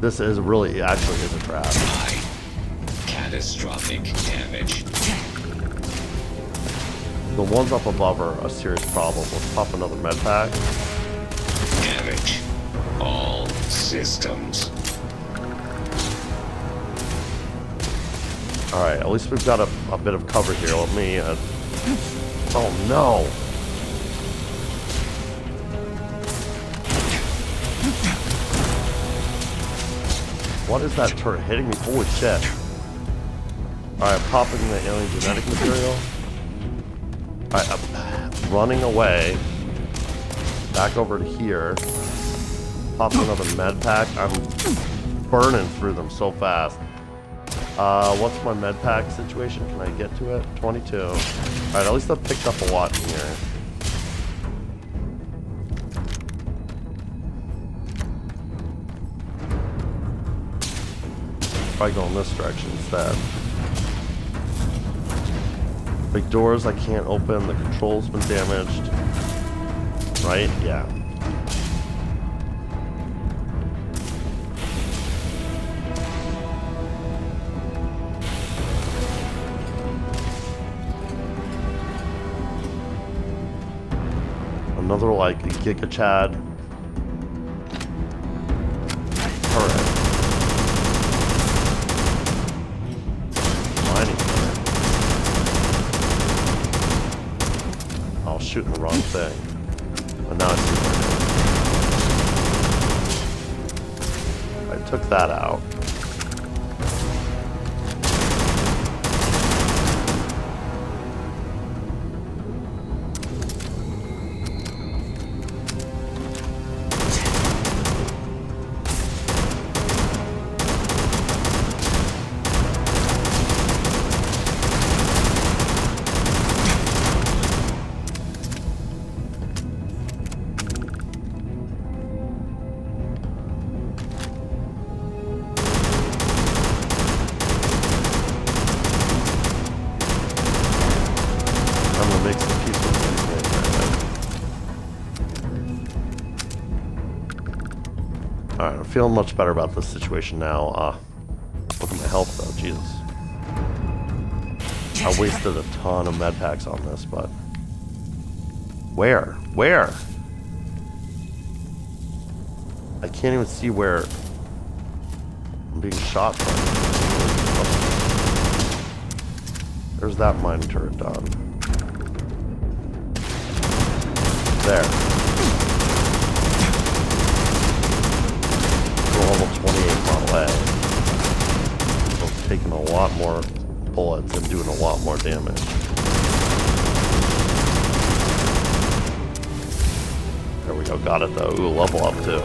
This is really, actually is a trap. Catastrophic damage. The ones up above are a serious problem. Let's pop another med pack. Damage. All systems. Alright, at least we've got a bit of cover here. Let me... oh no! What is that turret hitting me? Holy shit. Alright, popping the alien genetic material. Alright, I'm running away. Back over to here. Popping another med pack. I'm burning through them so fast. What's my med pack situation? Can I get to it? 22. Alright, at least I've picked up a lot in here. Probably go in this direction instead. Big doors I can't open. The control's been damaged. Right? Yeah. Another like Giga Chad turret. Mining turret. I was shooting the wrong thing. But now I see what I took that out. Alright, I'm feeling much better about this situation now. Look at my health though, Jesus. I wasted a ton of med packs on this, but... Where? Where? I can't even see where I'm being shot from. There's that mine turret done. There. Level 28 Model A. So it's taking a lot more bullets and doing a lot more damage. There we go, got it though. Ooh, level up too.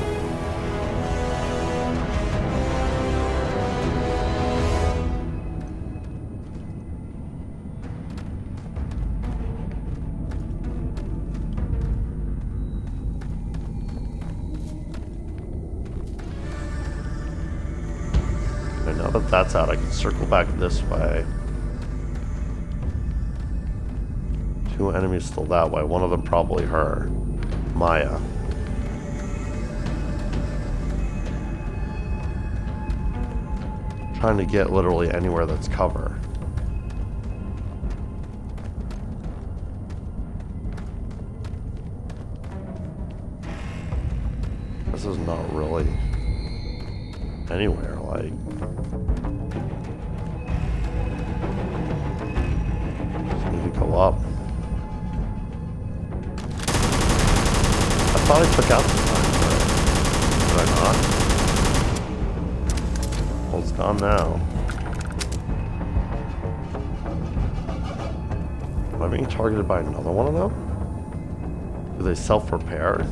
Now that that's out, I can circle back this way. 2 enemies still that way. One of them probably her. Maya. Trying to get literally anywhere that's cover. This is not really anywhere, like... Just need to go up. I thought I took out the time, did I not? Well, it's gone now. Am I being targeted by another one of them? Do they self-repair?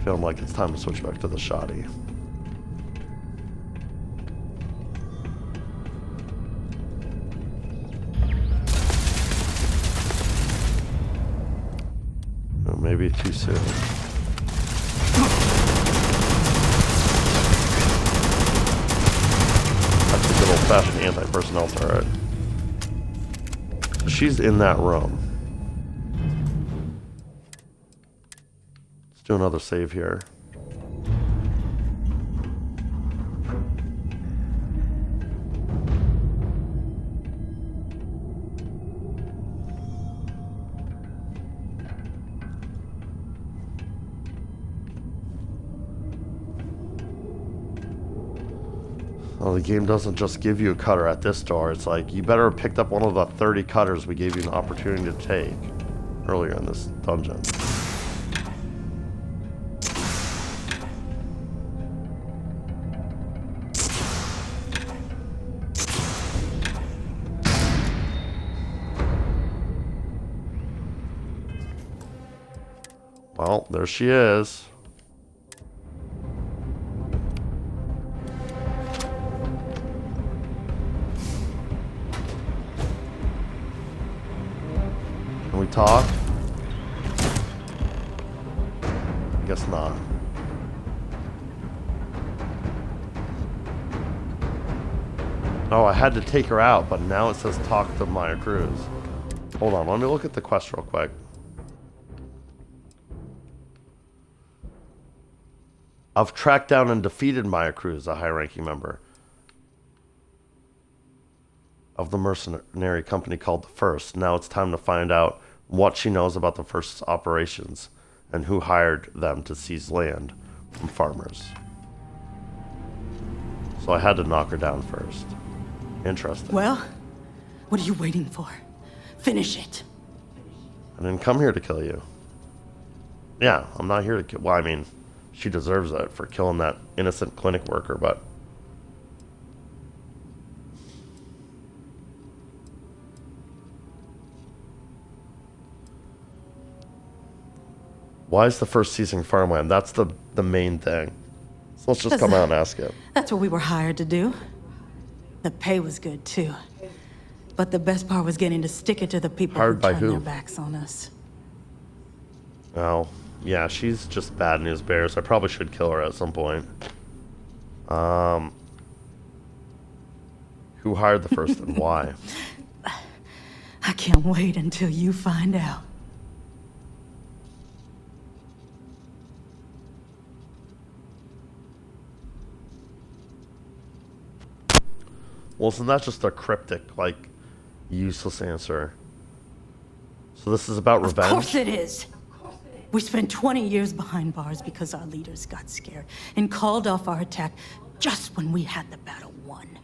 Feeling like it's time to switch back to the shoddy. Oh, maybe too soon. That's a good old-fashioned anti-personnel turret. She's in that room. Do another save here. Well, the game doesn't just give you a cutter at this door. It's like, you better have picked up one of the 30 cutters we gave you an opportunity to take earlier in this dungeon. Well, there she is. Can we talk? I guess not. Oh, I had to take her out, but now it says talk to Maya Cruz. Hold on, let me look at the quest real quick. I've tracked down and defeated Maya Cruz, a high-ranking member of the mercenary company called the First. Now it's time to find out what she knows about the First's operations and who hired them to seize land from farmers. So I had to knock her down first. Interesting. Well, what are you waiting for? Finish it. I didn't come here to kill you. Yeah, I'm not here to kill... Well, I mean, she deserves it for killing that innocent clinic worker, but... Why is the First seizing farmland? That's the main thing. So let's just come out and ask it. That's what we were hired to do. The pay was good, too. But the best part was getting to stick it to the people Hired who by turned who? their backs on us. Oh, yeah, she's just bad news bears. I probably should kill her at some point. Who hired the First and why? I can't wait until you find out. Well, isn't that just a cryptic, like, useless answer? So this is about revenge? Of course it is. We spent 20 years behind bars because our leaders got scared and called off our attack just when we had the battle won.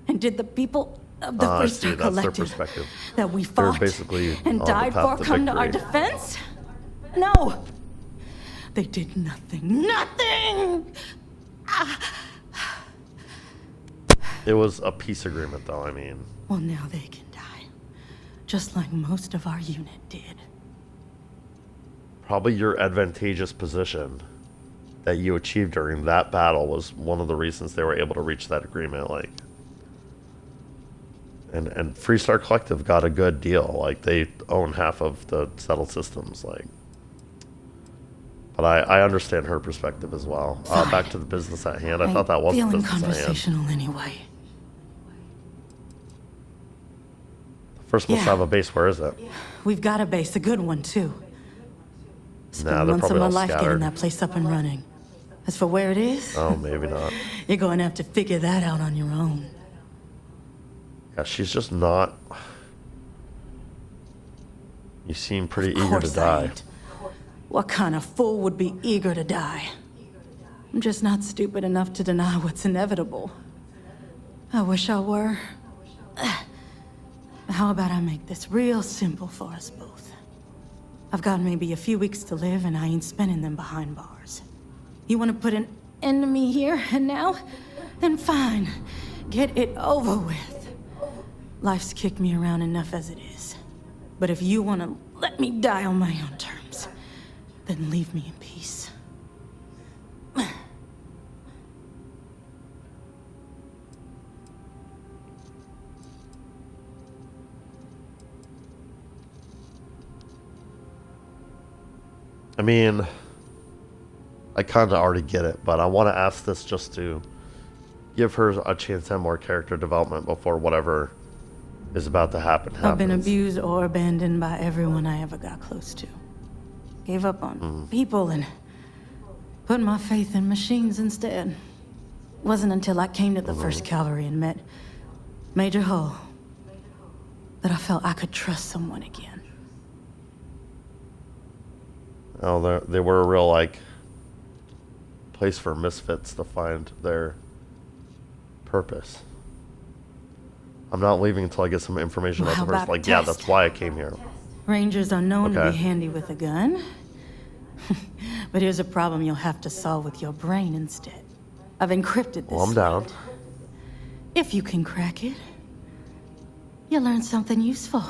And did the people of the First I see, that's their Collective perspective. that we They're fought basically and on the died path for to come to our victory. defense? No. They did nothing. Nothing! It was a peace agreement, though, I mean. Well, now they can die. Just like most of our unit did. Probably your advantageous position that you achieved during that battle was one of the reasons they were able to reach that agreement, like... And Freestar Collective got a good deal. Like, they own half of the settled systems, like... But I understand her perspective as well. Back to the business at hand. I thought that was the feeling business at hand. conversational anyway. First must Yeah. have a base. Where is it? We've got a base, a good one too. Spent Nah, they're months of probably my all life getting scattered. that place up and running. As for where it is, Oh, maybe not. you're going to have to figure that out on your own. Yeah, she's just not... You seem pretty Of eager to course I die. ain't. What kind of fool would be eager to die? I'm just not stupid enough to deny what's inevitable. I wish I were. How about I make this real simple for us both? I've got maybe a few weeks to live, and I ain't spending them behind bars. You want to put an end to me here and now? Then fine. Get it over with. Life's kicked me around enough as it is. But if you want to let me die on my own terms, then leave me in peace. I mean, I kind of already get it, but I want to ask this just to give her a chance to have more character development before whatever is about to happen happens. I've been abused or abandoned by everyone I ever got close to. Gave up on people and put my faith in machines instead. Wasn't until I came to the 1st Cavalry and met Major Hull that I felt I could trust someone again. Oh, they were a real, like, place for misfits to find their Purpose. I'm not leaving until I get some information Well, about the how person. about a Like, yeah, test? that's why I came here. Rangers are known to Okay. be handy with a gun. But here's a problem you'll have to solve with your brain instead. I've encrypted this. Well, I'm down. If you can crack it, you'll learn something useful.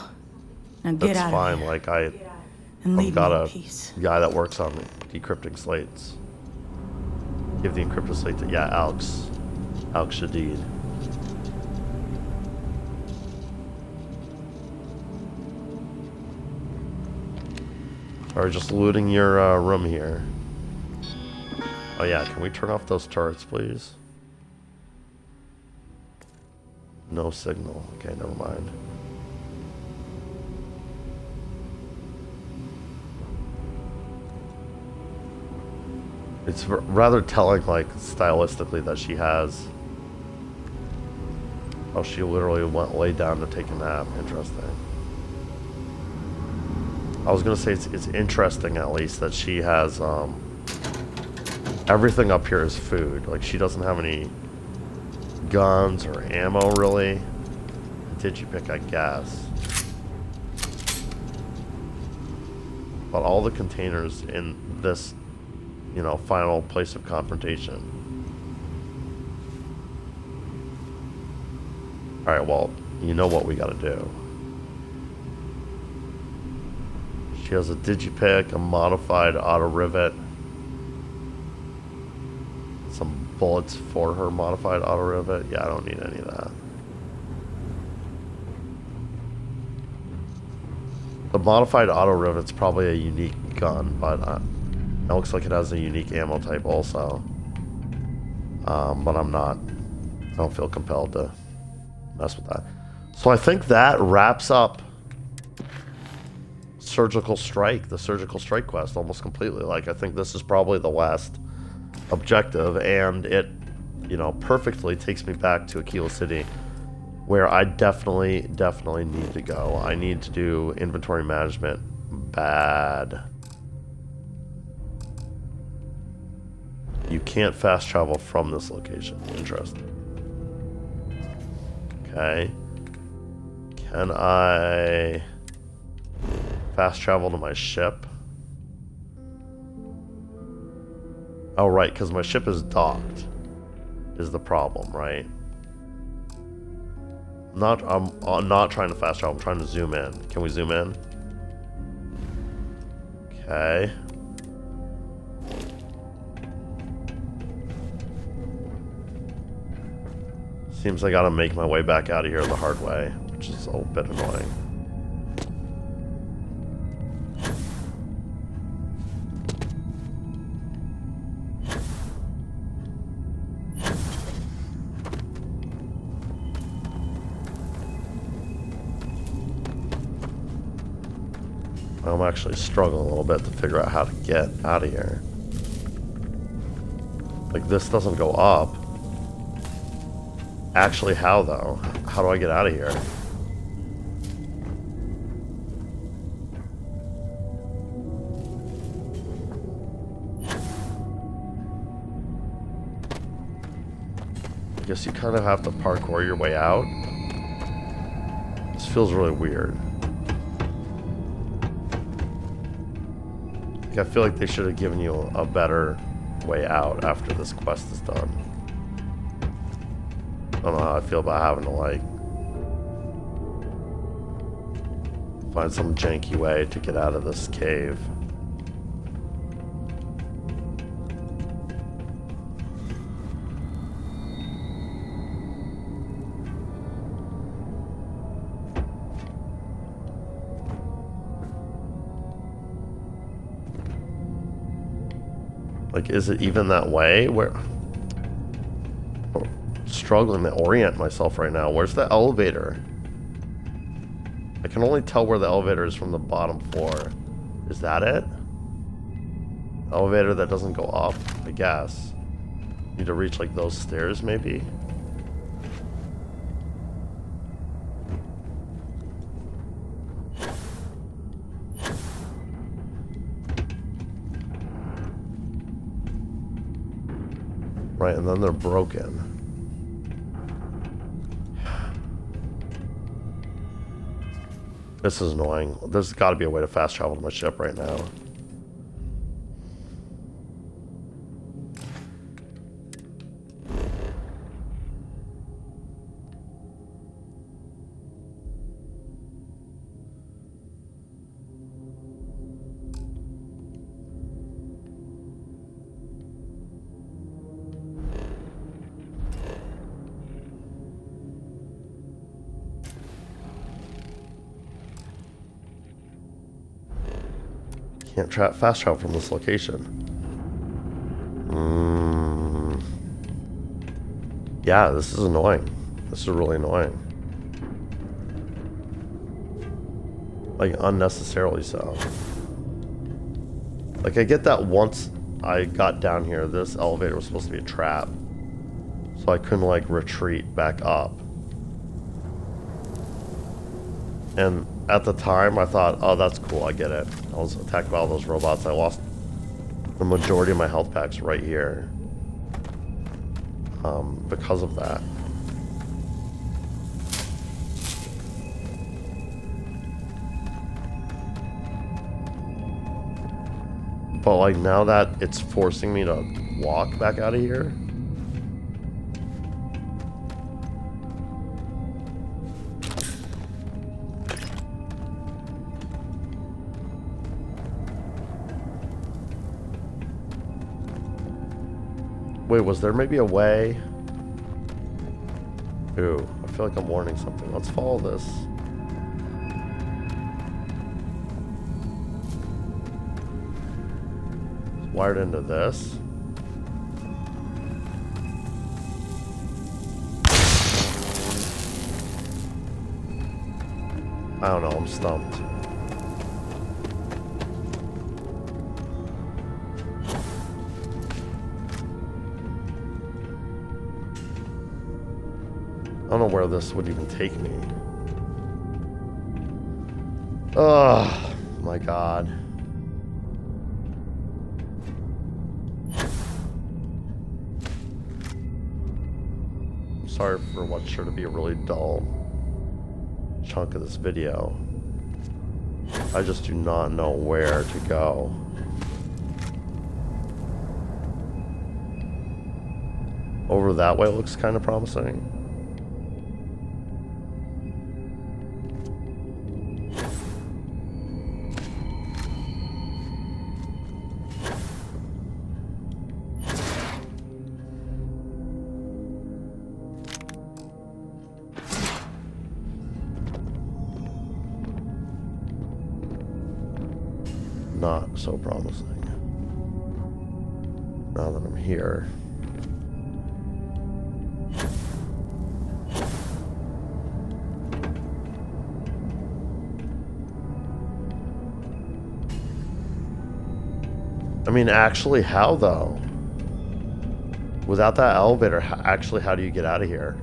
Now get That's out fine. of here Like, and I've leave got me a in peace. guy that works on decrypting slates. Give the encrypted slate to, yeah, Alex Shadid. Or just looting your room here. Oh yeah, can we turn off those turrets, please? No signal. Okay, never mind. It's rather telling, like, stylistically, that she has... Oh, she literally went lay down to take a nap. Interesting. I was gonna say it's interesting, at least, that she has, everything up here is food. Like, she doesn't have any guns or ammo, really. Digipick, I guess. But all the containers in this, you know, final place of confrontation. Alright, well, you know what we gotta do. She has a digipick, a modified auto rivet, some bullets for her modified auto rivet. Yeah, I don't need any of that. The modified auto rivet's probably a unique gun, but it looks like it has a unique ammo type also. But I don't feel compelled to mess with that. So I think that wraps up the surgical strike quest almost completely. Like, I think this is probably the last objective, and it, you know, perfectly takes me back to Aquila City, where I definitely need to go. I need to do inventory management bad. You can't fast travel from this location. Interesting. Okay. Can I fast travel to my ship? Oh, right, because my ship is docked is the problem, right? I'm not trying to fast travel. I'm trying to zoom in. Can we zoom in? Okay. Seems I gotta make my way back out of here the hard way, which is a bit annoying. I'm actually struggling a little bit to figure out how to get out of here. Like, this doesn't go up. Actually, how though? How do I get out of here? I guess you kind of have to parkour your way out. This feels really weird. I feel like they should have given you a better way out after this quest is done. I don't know how I feel about having to, like, find some janky way to get out of this cave. Like, is it even that way? Where... I'm struggling to orient myself right now. Where's the elevator? I can only tell where the elevator is from the bottom floor. Is that it? Elevator that doesn't go up, I guess. Need to reach, like, those stairs, maybe? Right, and then they're broken. This is annoying. There's got to be a way to fast travel to my ship right now. Can't fast travel from this location. Yeah, this is annoying. This is really annoying. Like, unnecessarily so. Like, I get that once I got down here, this elevator was supposed to be a trap. So I couldn't, like, retreat back up. And at the time, I thought, oh, that's cool, I get it. I was attacked by all those robots. I lost the majority of my health packs right here. Because of that. But, like, now that it's forcing me to walk back out of here... Wait, was there maybe a way? Ooh, I feel like I'm warning something. Let's follow this. It's wired into this. I don't know, I'm stumped. I don't know where this would even take me. Oh my god. I'm sorry for what's sure to be a really dull chunk of this video. I just do not know where to go. Over that way looks kind of promising. Not so promising. Now that I'm here. I mean, actually, how though? Without that elevator, actually, how do you get out of here?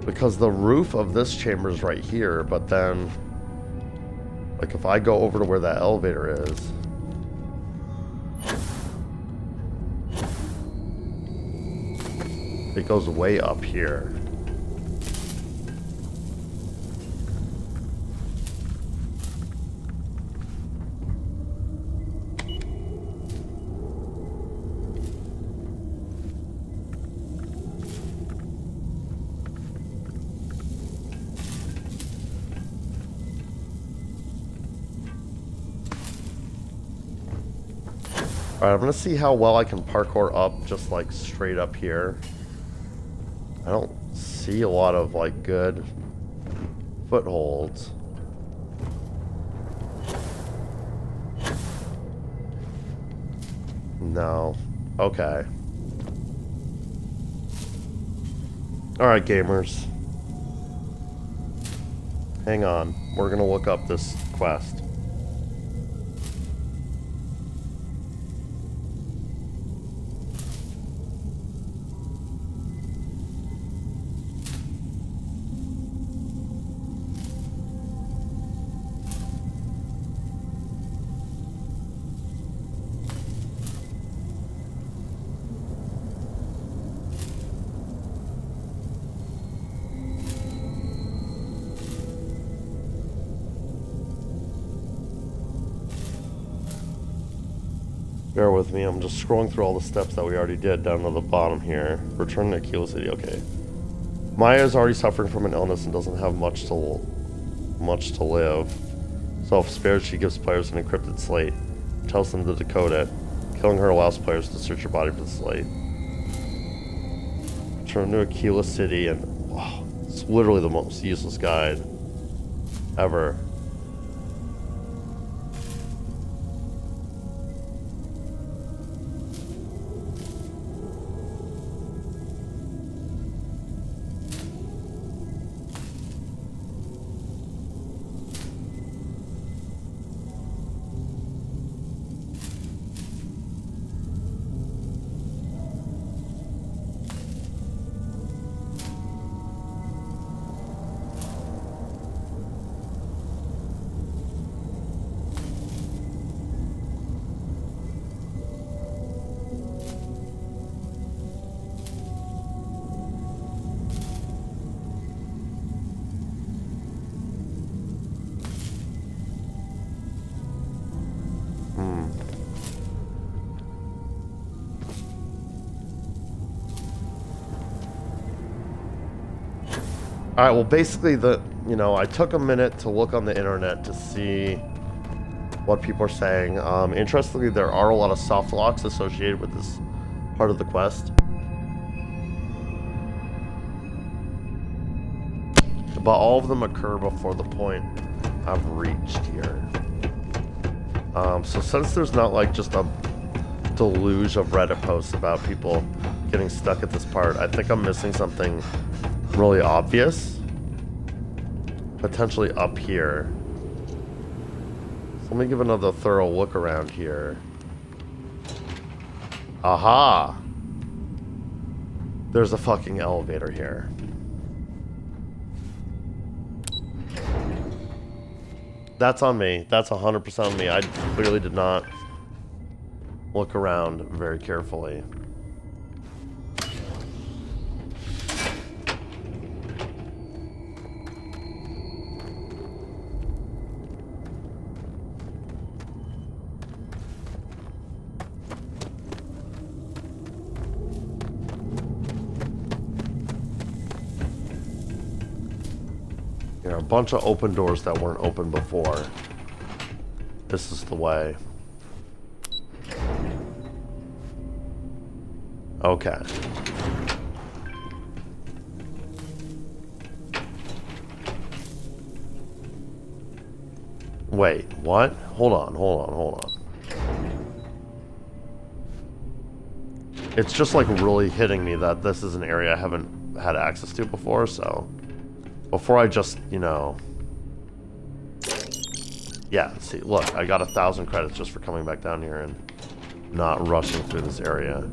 Because the roof of this chamber is right here, but then, like, if I go over to where that elevator is, it goes way up here. Alright, I'm gonna see how well I can parkour up, just like straight up here. I don't see a lot of like good footholds. No. Okay. Alright, gamers. Hang on. We're gonna look up this quest. Bear with me, I'm just scrolling through all the steps that we already did down to the bottom here. Return to Kilo City, okay. Maya is already suffering from an illness and doesn't have much to live. So if spared, she gives players an encrypted slate, tells them to decode it. Killing her allows players to search your body for the slate. Return to Aquila City, and wow, it's literally the most useless guide ever. All right, well, basically, I took a minute to look on the internet to see what people are saying. Interestingly, there are a lot of soft locks associated with this part of the quest. But all of them occur before the point I've reached here. So since there's not like just a deluge of Reddit posts about people getting stuck at this part, I think I'm missing something really obvious. Potentially up here. So let me give another thorough look around here. Aha! There's a fucking elevator here. That's on me. That's 100% on me. I clearly did not look around very carefully. A bunch of open doors that weren't open before. This is the way. Okay. Wait, what? Hold on. It's just like really hitting me that this is an area I haven't had access to before, so before I just, yeah, see, look, I got 1,000 credits just for coming back down here and not rushing through this area.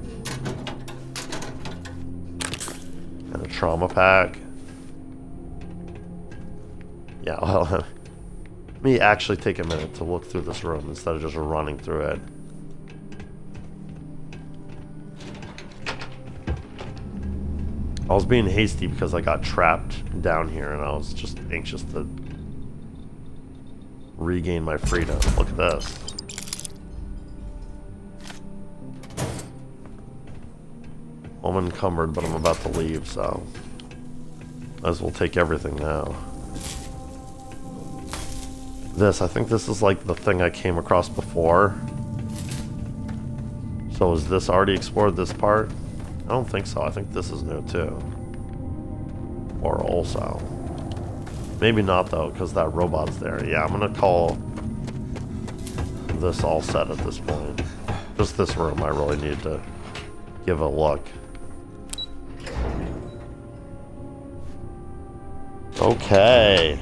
And a trauma pack. Yeah, well, let me actually take a minute to look through this room instead of just running through it. I was being hasty because I got trapped down here and I was just anxious to regain my freedom. Look at this. I'm encumbered, but I'm about to leave, so might as well take everything now. I think this is like the thing I came across before. So is this already explored, this part? I don't think so. I think this is new too. Or also. Maybe not though, because that robot's there. Yeah, I'm gonna call this all set at this point. Just this room, I really need to give a look. Okay.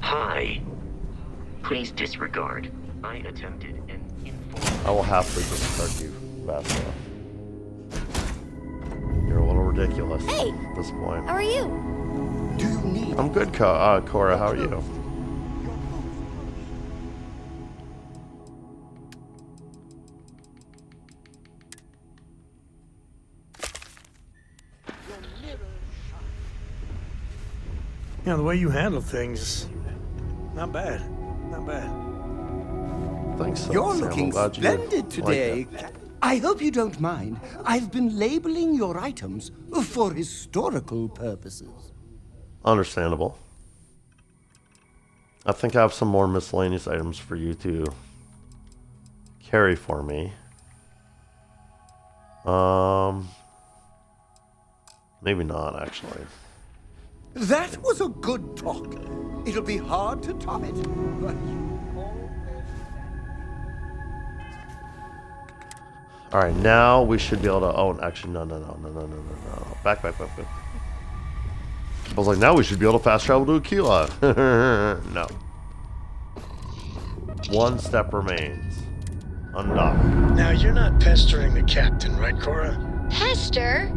Hi. Please disregard. I attempted an informal... I will happily discard you, Bethesda. You're a little ridiculous Hey! at this point. How are you? Do you need... I'm good, Cora. How are you? You know, the way you handle things, not bad. Not bad. Thanks, so, You're Sam. looking I'm glad you splendid like today. it. I hope you don't mind. I've been labeling your items for historical purposes. Understandable. I think I have some more miscellaneous items for you to carry for me. Maybe not, actually. That was a good talk. It'll be hard to top it, but you always... All right, now we should be able to. Oh, actually, no. Back. I was like, now we should be able to fast travel to Aquila. No. One step remains. Undock. Now, you're not pestering the captain, right, Cora? Pester?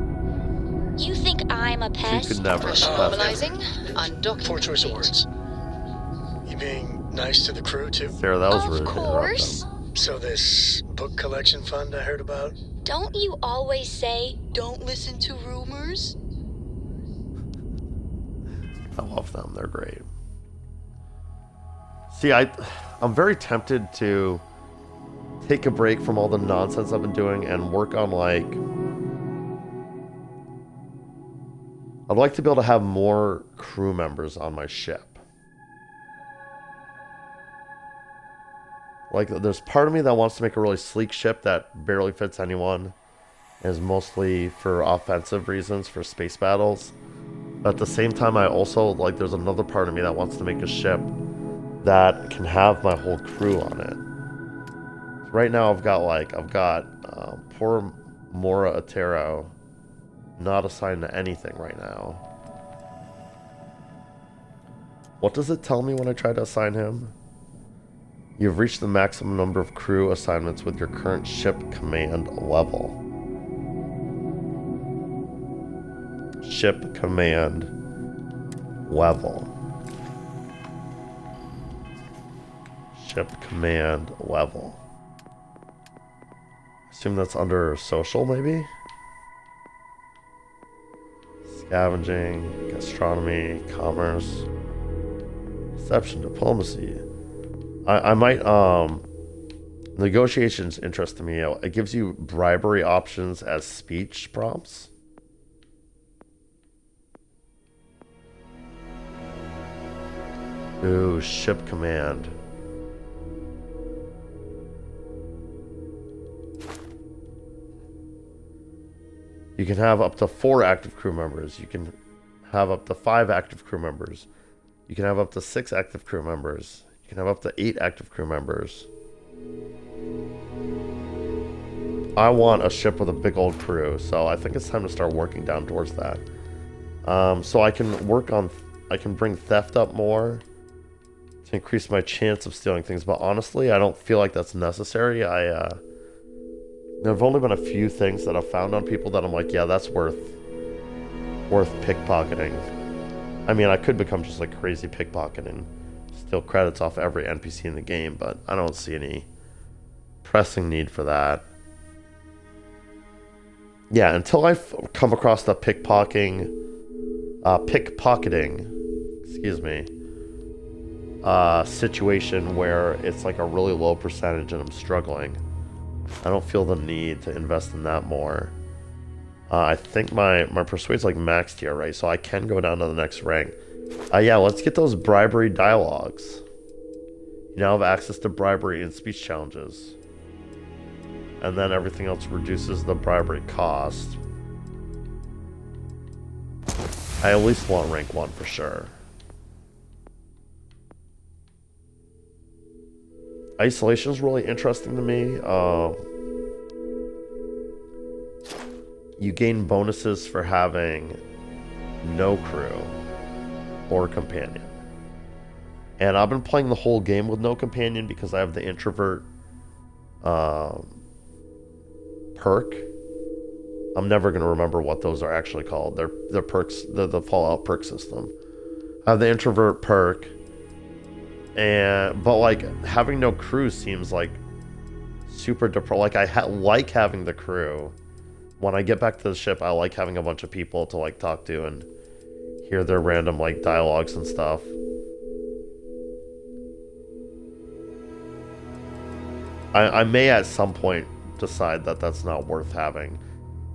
You think I'm a She pest? could never. Normalizing, undocking. Poor choice of words. You being nice to the crew, too? Sarah, that was Of rude. to interrupt course. them. So this book collection fund I heard about? Don't you always say, don't listen to rumors? I love them. They're great. See, I'm very tempted to take a break from all the nonsense I've been doing and work on, like... I'd like to be able to have more crew members on my ship. Like, there's part of me that wants to make a really sleek ship that barely fits anyone. And is mostly for offensive reasons, for space battles. But at the same time, I also, like, there's another part of me that wants to make a ship that can have my whole crew on it. Right now, I've got poor Mora Atero not assigned to anything right now. What does it tell me when I try to assign him? You've reached the maximum number of crew assignments with your current ship command level. Ship command level. Ship command level. Assume that's under social, maybe? Scavenging, gastronomy, commerce, deception, diplomacy. I might, negotiations interest me. It gives you bribery options as speech prompts. Ooh, ship command. You can have up to 4 active crew members. You can have up to 5 active crew members. You can have up to 6 active crew members. You can have up to 8 active crew members. I want a ship with a big old crew, so I think it's time to start working down towards that. So I can bring theft up more to increase my chance of stealing things, but honestly, I don't feel like that's necessary. There've only been a few things that I've found on people that I'm like, yeah, that's worth pickpocketing. I mean, I could become just like crazy pickpocket and steal credits off every NPC in the game, but I don't see any pressing need for that. Yeah, until I come across the pickpocketing, situation where it's like a really low percentage and I'm struggling, I don't feel the need to invest in that more. I think my persuade's like maxed here, right? So I can go down to the next rank. Yeah, let's get those bribery dialogues. You now have access to bribery and speech challenges. And then everything else reduces the bribery cost. I at least want rank 1 for sure. Isolation is really interesting to me. You gain bonuses for having no crew or companion. And I've been playing the whole game with no companion because I have the introvert perk. I'm never going to remember what those are actually called. They're perks, the Fallout perk system. I have the introvert perk, but like having no crew seems like super like I like having the crew. When I get back to the ship, I like having a bunch of people to like talk to and hear their random like dialogues and stuff. I may at some point decide that that's not worth having.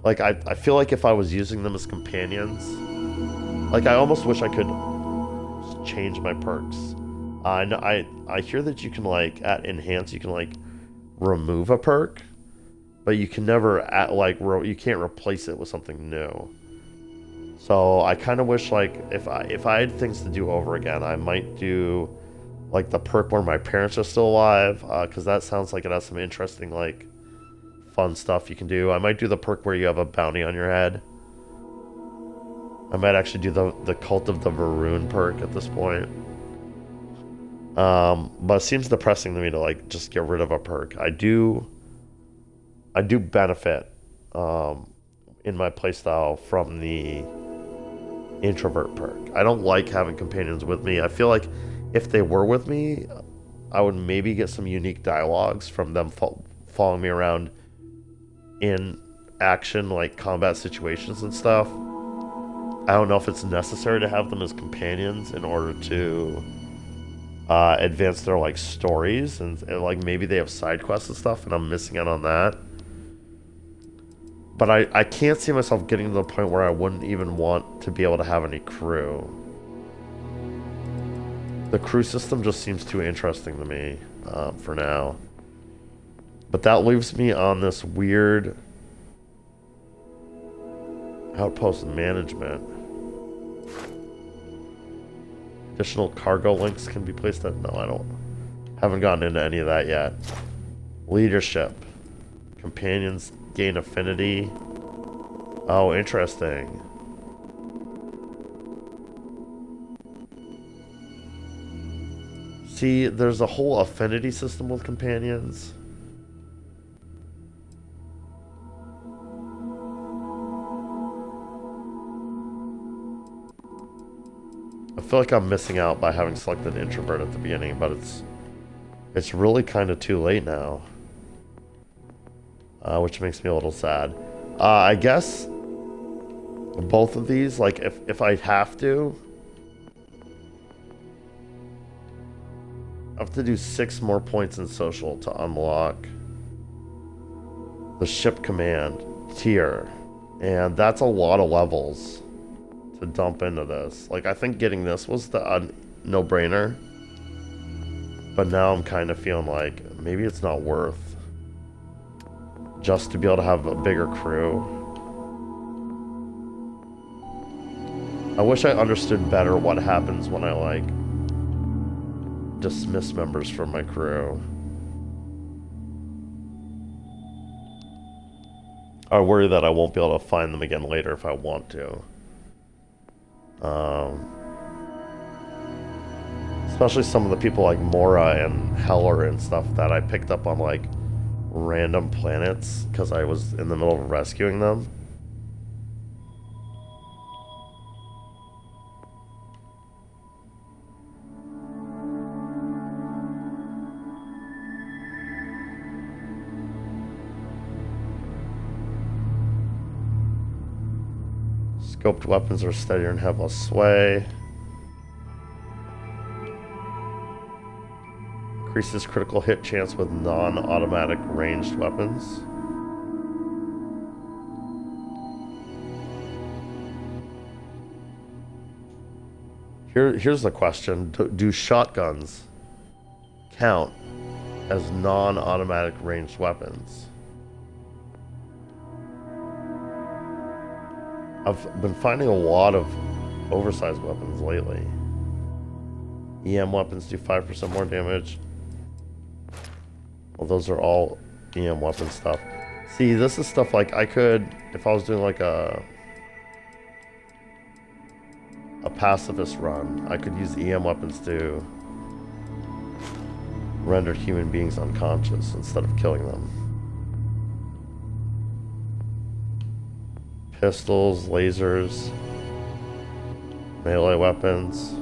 Like, I feel like if I was using them as companions, like, I almost wish I could change my perks. I hear that you can, like, at Enhance, you can, like, remove a perk, but you can never, you can't replace it with something new. So, I kind of wish, like, if I had things to do over again, I might do, like, the perk where my parents are still alive, because that sounds like it has some interesting, like, fun stuff you can do. I might do the perk where you have a bounty on your head. I might actually do the Cult of the Varoon perk at this point. But it seems depressing to me to like just get rid of a perk. I do benefit in my playstyle from the introvert perk. I don't like having companions with me. I feel like if they were with me, I would maybe get some unique dialogues from them following me around in action, like combat situations and stuff. I don't know if it's necessary to have them as companions in order to advance their like stories and like maybe they have side quests and stuff and I'm missing out on that. But I can't see myself getting to the point where I wouldn't even want to be able to have any crew. The crew system just seems too interesting to me for now. But that leaves me on this weird outpost management. Additional cargo links can be placed at... No, haven't gotten into any of that yet. Leadership. Companions gain affinity. Oh, interesting. See, there's a whole affinity system with companions. I feel like I'm missing out by having selected introvert at the beginning, but it's really kind of too late now. Which makes me a little sad. I guess both of these, like if I have to, I have to do 6 more points in social to unlock the ship command tier. And that's a lot of levels to dump into this. Like, I think getting this was the no-brainer. But now I'm kind of feeling like maybe it's not worth just to be able to have a bigger crew. I wish I understood better what happens when I, like, dismiss members from my crew. I worry that I won't be able to find them again later if I want to. Especially some of the people like Mora and Heller and stuff that I picked up on like random planets because I was in the middle of rescuing them. Scoped weapons are steadier and have less sway. Increases critical hit chance with non-automatic ranged weapons. Here's the question. Do shotguns count as non-automatic ranged weapons? I've been finding a lot of oversized weapons lately. EM weapons do 5% more damage. Well, those are all EM weapon stuff. See, this is stuff like I could, if I was doing like a pacifist run, I could use EM weapons to rendered human beings unconscious instead of killing them. Pistols, lasers, melee weapons.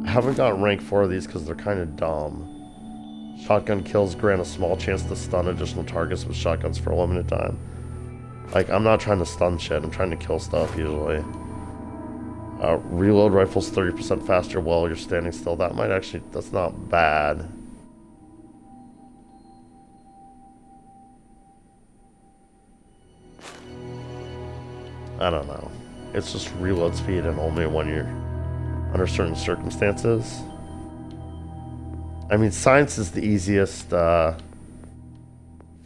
I haven't gotten rank 4 of these because they're kind of dumb. Shotgun kills grant a small chance to stun additional targets with shotguns for a limited time. Like, I'm not trying to stun shit, I'm trying to kill stuff usually. Reload rifles 30% faster while you're standing still. That might actually, that's not bad. I don't know. It's just reload speed and only when you're under certain circumstances. I mean, science is the easiest for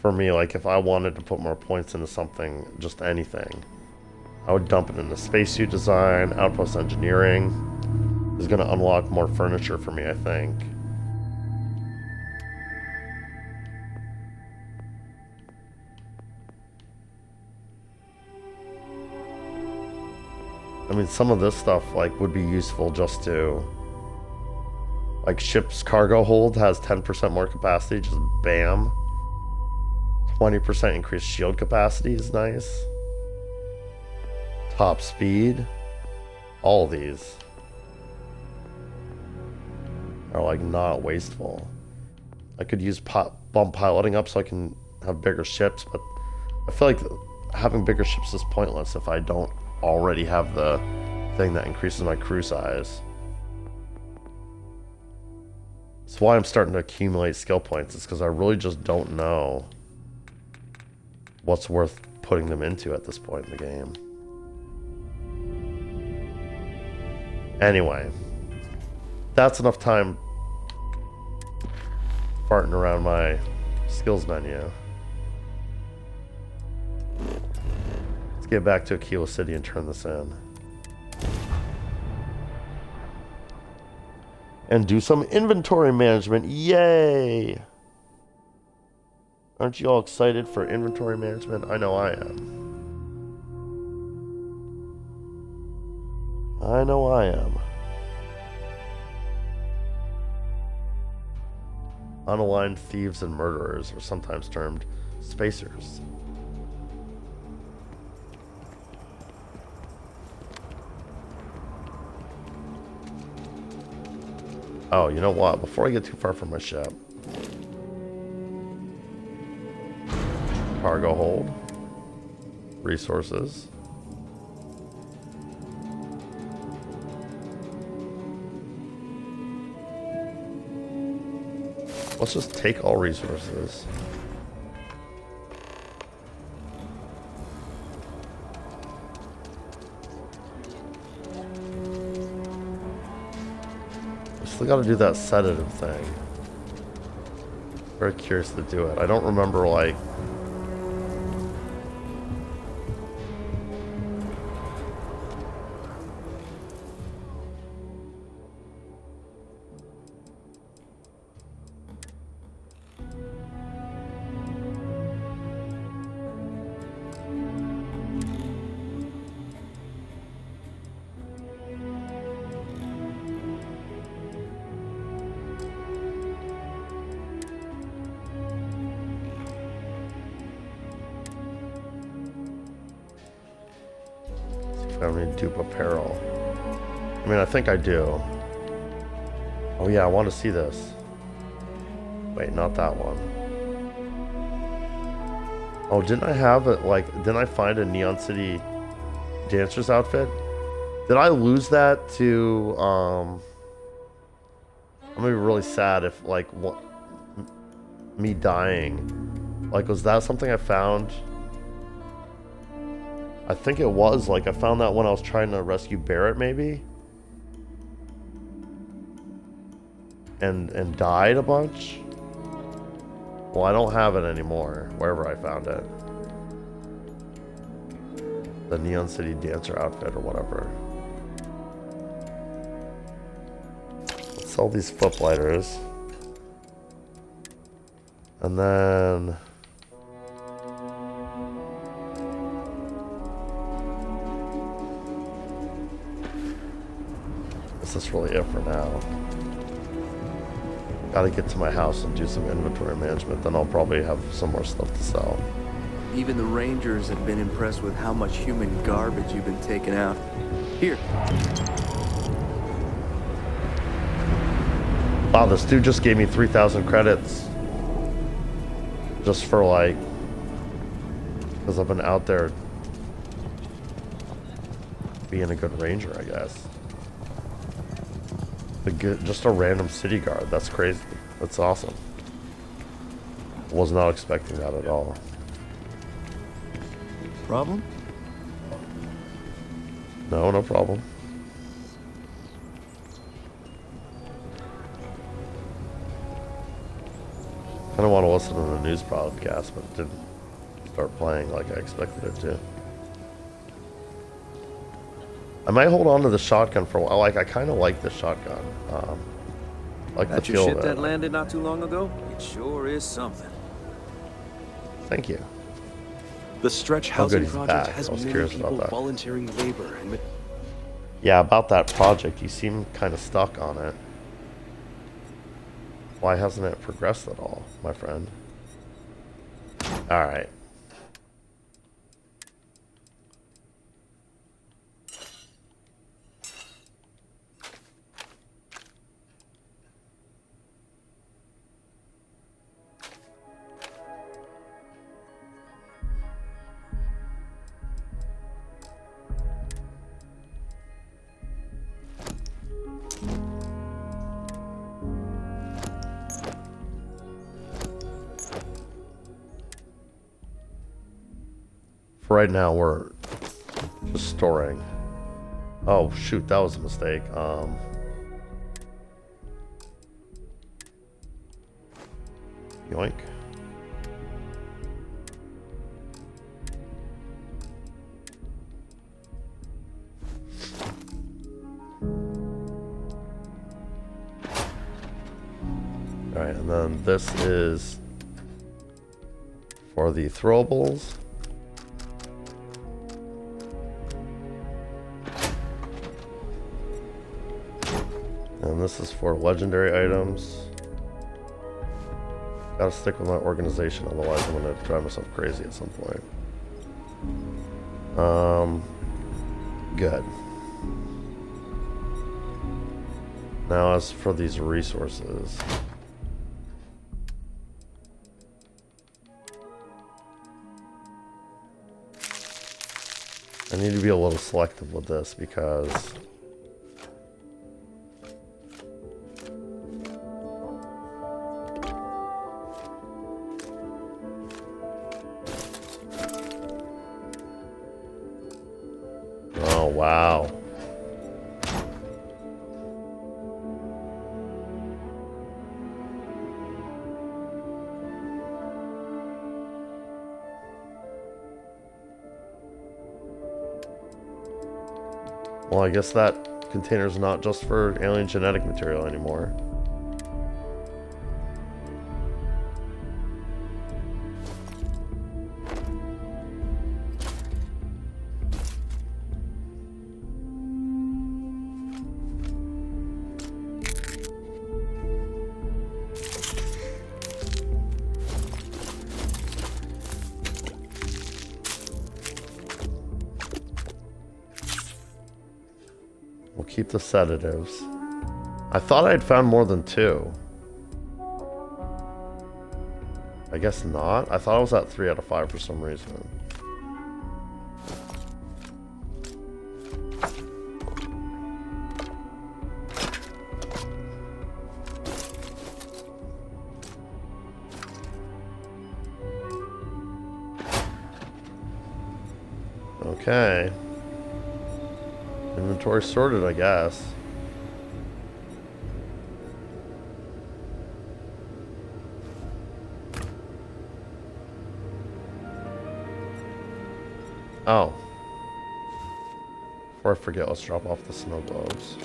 me. Like, if I wanted to put more points into something, just anything, I would dump it into spacesuit design. Outpost engineering is going to unlock more furniture for me, I think. I mean, some of this stuff, like, would be useful just to... Like, ship's cargo hold has 10% more capacity, just bam. 20% increased shield capacity is nice. Top speed. All of these are, like, not wasteful. I could use bump piloting up so I can have bigger ships, but I feel like having bigger ships is pointless if I don't already have the thing that increases my crew size. That's why I'm starting to accumulate skill points. It's because I really just don't know what's worth putting them into at this point in the game. Anyway, that's enough time farting around my skills menu. Let's get back to Aquila City and turn this in. And do some inventory management. Yay! Aren't you all excited for inventory management? I know I am. I know I am. Unaligned thieves and murderers are sometimes termed spacers. Oh, you know what? Before I get too far from my ship. Cargo hold. Resources. Let's just take all resources. Still gotta do that sedative thing. Very curious to do it. I don't remember, like... I have any dupe apparel. I mean, I think I do. Oh yeah, I want to see this. Wait, not that one. Oh, didn't I have it, like, didn't I find a Neon City dancer's outfit? Did I lose that to, I'm gonna be really sad if, like, me dying. Like, was that something I found? I think it was, like, I found that when I was trying to rescue Barrett, maybe? And died a bunch? Well, I don't have it anymore, wherever I found it. The Neon City Dancer outfit or whatever. Let's sell these footlighters. And then... This is really it for now. Gotta get to my house and do some inventory management, then I'll probably have some more stuff to sell. Even the Rangers have been impressed with how much human garbage you've been taking out. Here. Wow, this dude just gave me 3,000 credits. Just for like... because I've been out there being a good ranger, I guess. Just a random city guard. That's crazy. That's awesome. Was not expecting that at all. Problem? No, no problem. I don't want to listen to the news broadcast, but it didn't start playing like I expected it to. I might hold on to the shotgun for a while. Like, I kind of like the shotgun. Like the That your feel shit of it. that landed not too long ago? It sure is something. Thank you. The Stretch How good Housing he's Project back. has I was many curious about people that. volunteering labor and Yeah, about that project, you seem kind of stuck on it. Why hasn't it progressed at all, my friend? Alright. For right now, we're just storing. Oh, shoot, that was a mistake. Yoink. Alright, and then this is for the throwables. And this is for legendary items. Gotta stick with my organization, otherwise I'm gonna drive myself crazy at some point. Good. Now as for these resources. I need to be a little selective with this because oh, wow. Well, I guess that container's not just for alien genetic material anymore. We'll keep the sedatives. I thought I'd found more than 2. I guess not. I thought I was at 3 out of 5 for some reason. Okay. Inventory sorted, I guess. Oh. Before I forget, let's drop off the snow globes.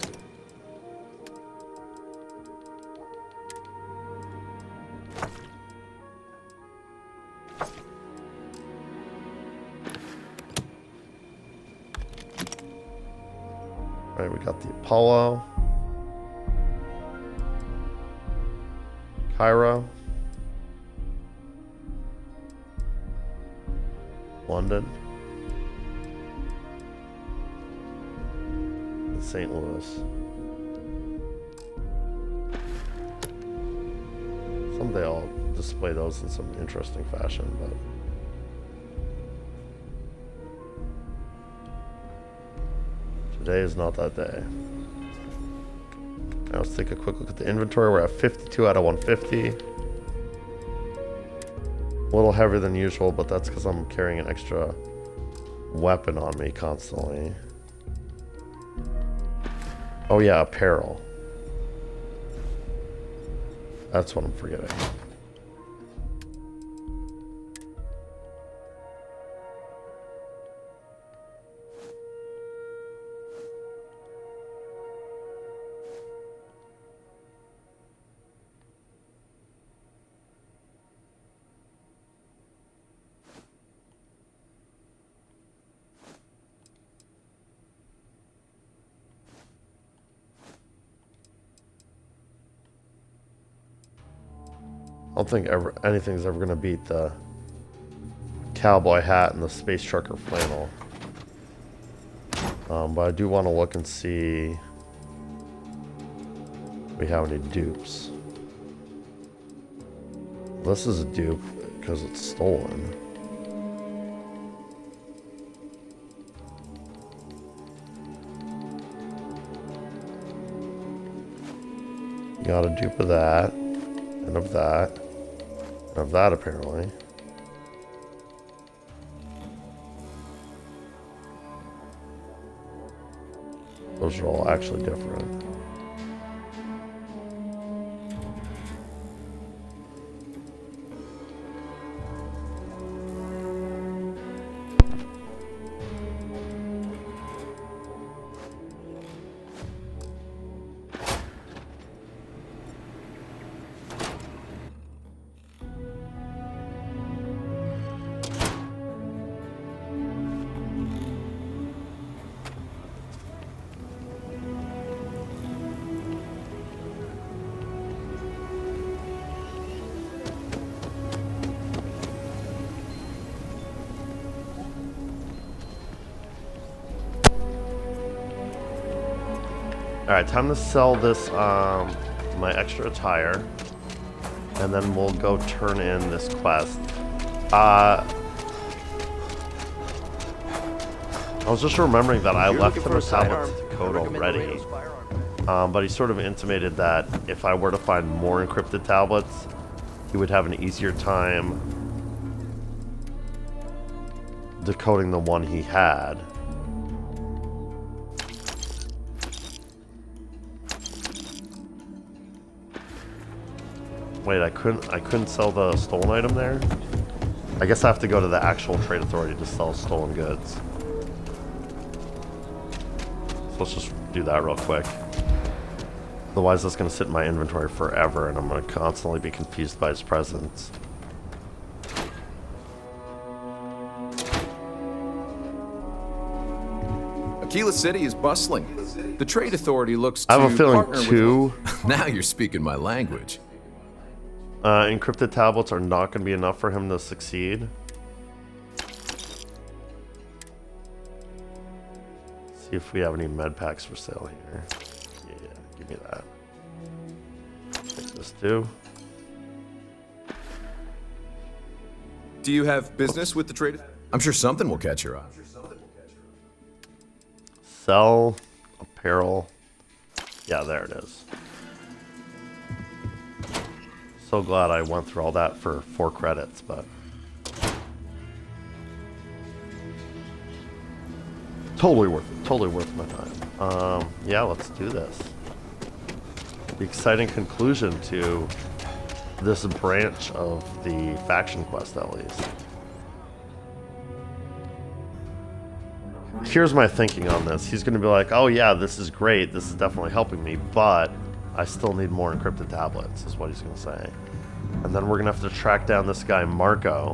Alright, we got the Apollo. Cairo. London. And St. Louis. Someday I'll display those in some interesting fashion, but today is not that day. Now let's take a quick look at the inventory. We're at 52 out of 150. A little heavier than usual, but that's because I'm carrying an extra weapon on me constantly. Oh yeah, apparel. That's what I'm forgetting. I don't think anything's ever gonna beat the cowboy hat and the space trucker flannel. But I do want to look and see if we have any dupes. This is a dupe because it's stolen. Got a dupe of that, and of that. Of that, apparently. Those are all actually different. Alright, time to sell this, my extra attire. And then we'll go turn in this quest. I was just remembering that I left him a tablet to code already. But he sort of intimated that if I were to find more encrypted tablets, he would have an easier time decoding the one he had. Wait, I couldn't sell the stolen item there? I guess I have to go to the actual trade authority to sell stolen goods. So let's just do that real quick. Otherwise that's gonna sit in my inventory forever and I'm gonna constantly be confused by his presence. Aquila City is bustling. The trade authority looks to I have a feeling partner too. Now you're speaking my language. Encrypted tablets are not going to be enough for him to succeed. See if we have any med packs for sale here. Yeah, give me that. Take this too. Do you have business with the trade? I'm sure something will catch your eye. Sell apparel. Yeah, there it is. So glad I went through all that for 4 credits, but totally worth it. Totally worth my time. Yeah, let's do this. The exciting conclusion to this branch of the faction quest, at least. Here's my thinking on this. He's going to be like, oh yeah, this is great. This is definitely helping me, but I still need more encrypted tablets, is what he's going to say. And then we're going to have to track down this guy, Marco,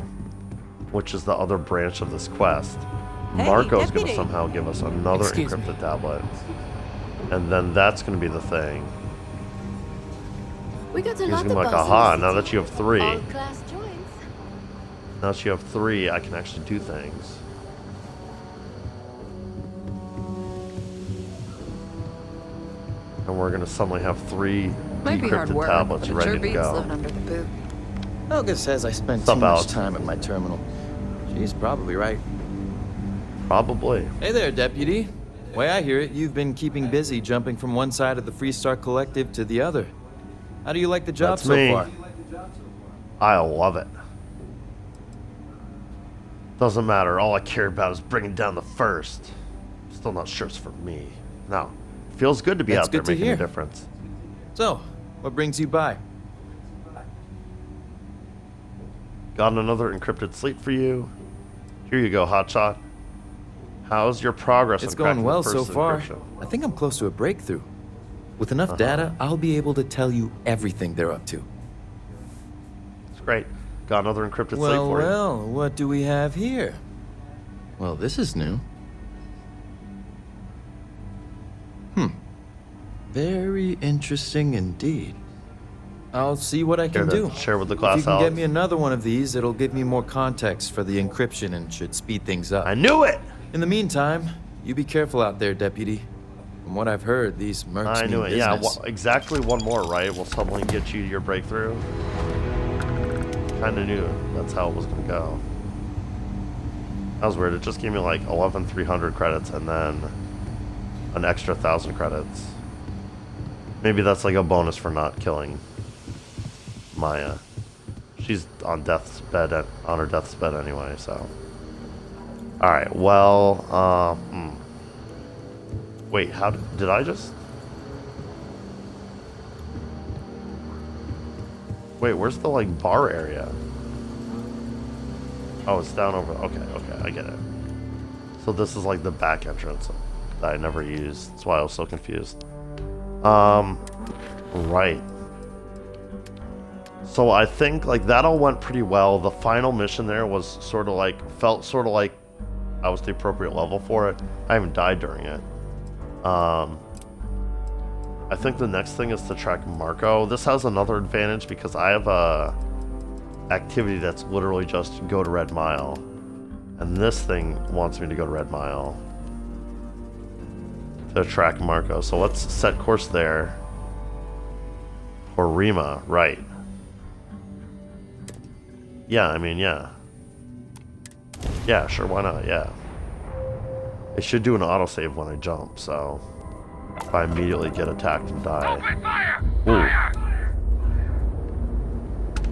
which is the other branch of this quest. Hey, Marco's going to deputy. somehow give us another Excuse encrypted tablet. And then that's going to be the thing. We got a He's lot gonna of be like, bosses. aha, now that you have 3. All class joints. Now that you have 3, I can actually do things. And we're gonna suddenly have 3 Might be hard decrypted work, tablets but it ready sure to beats go. living under the boot. Helga says I spend Sup, too much Alex? time at my terminal. She's probably right. Probably. Hey there, Deputy. Way I hear it, you've been keeping busy jumping from one side of the Freestar Collective to the other. How do you like the job That's so me. far? I love it. Doesn't matter. All I care about is bringing down the first. Still not sure it's for me. No. Feels good to be That's out there good to making hear. a difference. So, what brings you by? Got another encrypted sleep for you. Here you go, Hotshot. How's your progress It's on cracking going well the so first far. encryption? I think I'm close to a breakthrough. With enough data, I'll be able to tell you everything they're up to. It's great. Got another encrypted sleep Well, for you. well, what do we have here? Well, this is new. Very interesting indeed. I'll see what I can Here to do. share with the If class, you can Alex. get me another one of these, it'll give me more context for the encryption and should speed things up. I knew it! In the meantime, you be careful out there, Deputy. From what I've heard, these mercs I knew mean it. Yeah, business. exactly one more, right? Will suddenly get you your breakthrough. Kinda knew that's how it was gonna go. That was weird. It just gave me like 11,300 credits and then an extra 1,000 credits. Maybe that's like a bonus for not killing Maya. She's on death's bed on her death's bed anyway, so. Alright, well, wait, how did I just? Wait, where's the like bar area? Oh, it's down over. Okay, I get it. So this is like the back entrance that I never used. That's why I was so confused. Right. So I think like that all went pretty well. The final mission there was felt sort of like I was the appropriate level for it. I haven't died during it. I think the next thing is to track Marco. This has another advantage because I have a activity that's literally just go to Red Mile. And this thing wants me to go to Red Mile to track Marco. So let's set course there. For Rima, right. Yeah, I mean, yeah. Yeah, sure, why not? Yeah. It should do an autosave when I jump, so if I immediately get attacked and die. Ooh.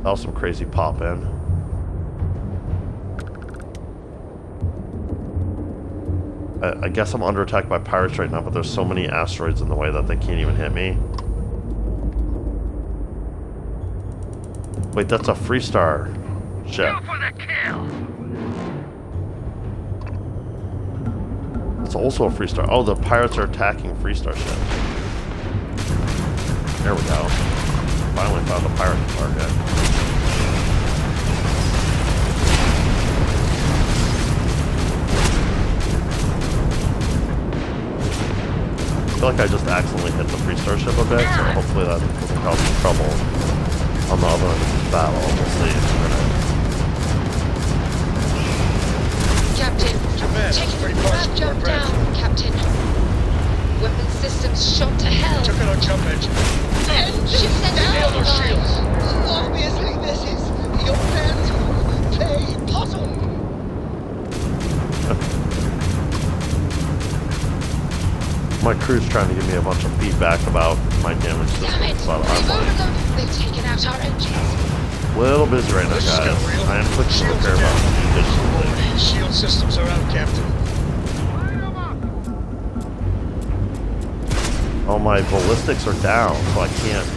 That was some crazy pop in. I guess I'm under attack by pirates right now, but there's so many asteroids in the way that they can't even hit me. Wait, that's a Freestar ship. It's also a Freestar. Oh, the pirates are attacking Freestar ships. There we go. Finally found a pirate target. I feel like I just accidentally hit the Freestar ship a bit, so hopefully that doesn't cause some trouble on the other end of this battle. We'll see in a minute. Captain, taking a grab jump down, Captain. Weapon systems shot to hell. Took out our jump engine. Ships and Nailed our shields. Obviously, this is your man's play puzzle. My crew's trying to give me a bunch of feedback about my damage Damn it! systems, but They've I'm overloaded. They've taken out our engines. a little busy right now, guys. I am quick to repair about conditions. Shield systems are out, Captain. Oh, my ballistics are down, so I can't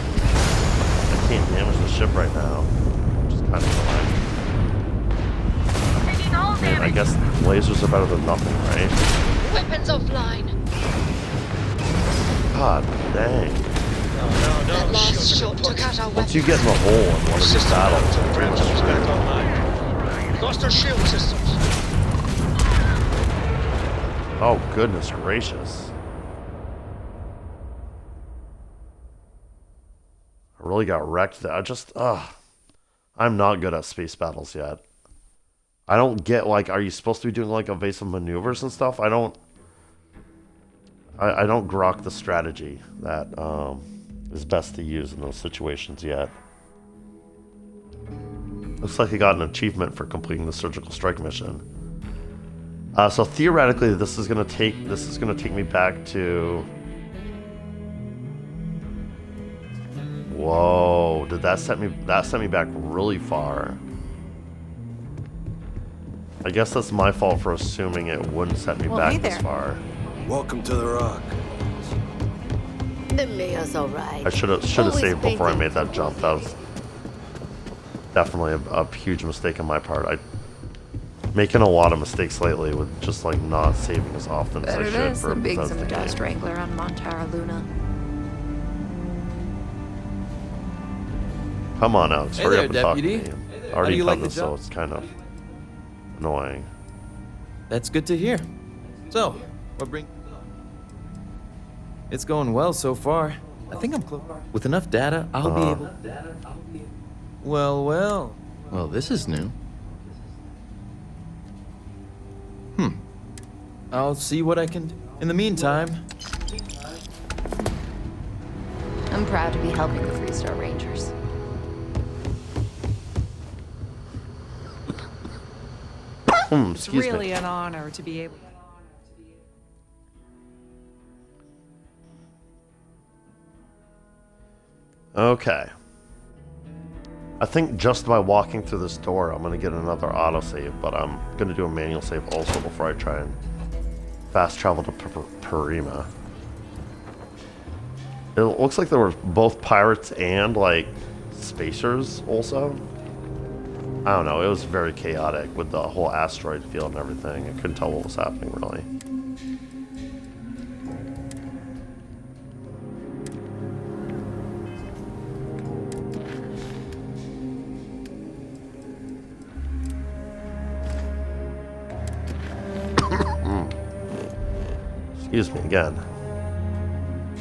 damage the ship right now, which is kind of annoying. Man, I guess lasers are better than nothing, right? Weapons offline. God dang. That last shot took out our Once weapons. you get in the hole in one of these battles, The bridge is back online. Lost our shield systems. oh goodness gracious. really got wrecked there. I'm not good at space battles yet. I don't get, like, are you supposed to be doing, like, evasive maneuvers and stuff? I don't grok the strategy that is best to use in those situations yet. Looks like I got an achievement for completing the surgical strike mission. So theoretically, this is gonna take me back to. Whoa! Did that set me? That sent me back really far. I guess that's my fault for assuming it wouldn't set me back this far. Welcome to the Rock. The mayor's alright. I should have saved before I made that jump. That was definitely a huge mistake on my part. I'm making a lot of mistakes lately with just like not saving as often as I should for Bethesda Big games. Wrangler on Montara Luna. Come on, Alex. Hey Hurry there, up and talk to Deputy. me. Hey there. I How already do you done like the this, so job? it's kind of annoying. That's good to hear. So, what bring... It's going well so far. I think I'm close. With enough data, I'll be able... Well, well. Well, this is new. I'll see what I can do. In the meantime... I'm proud to be helping the Freestar Rangers. It's Excuse really me. an honor to be able. Okay. I think just by walking through this door, I'm going to get another autosave, but I'm going to do a manual save also before I try and fast travel to Parima. It looks like there were both pirates and, like, spacers also. I don't know, it was very chaotic with the whole asteroid field and everything. I couldn't tell what was happening, really. Excuse me again.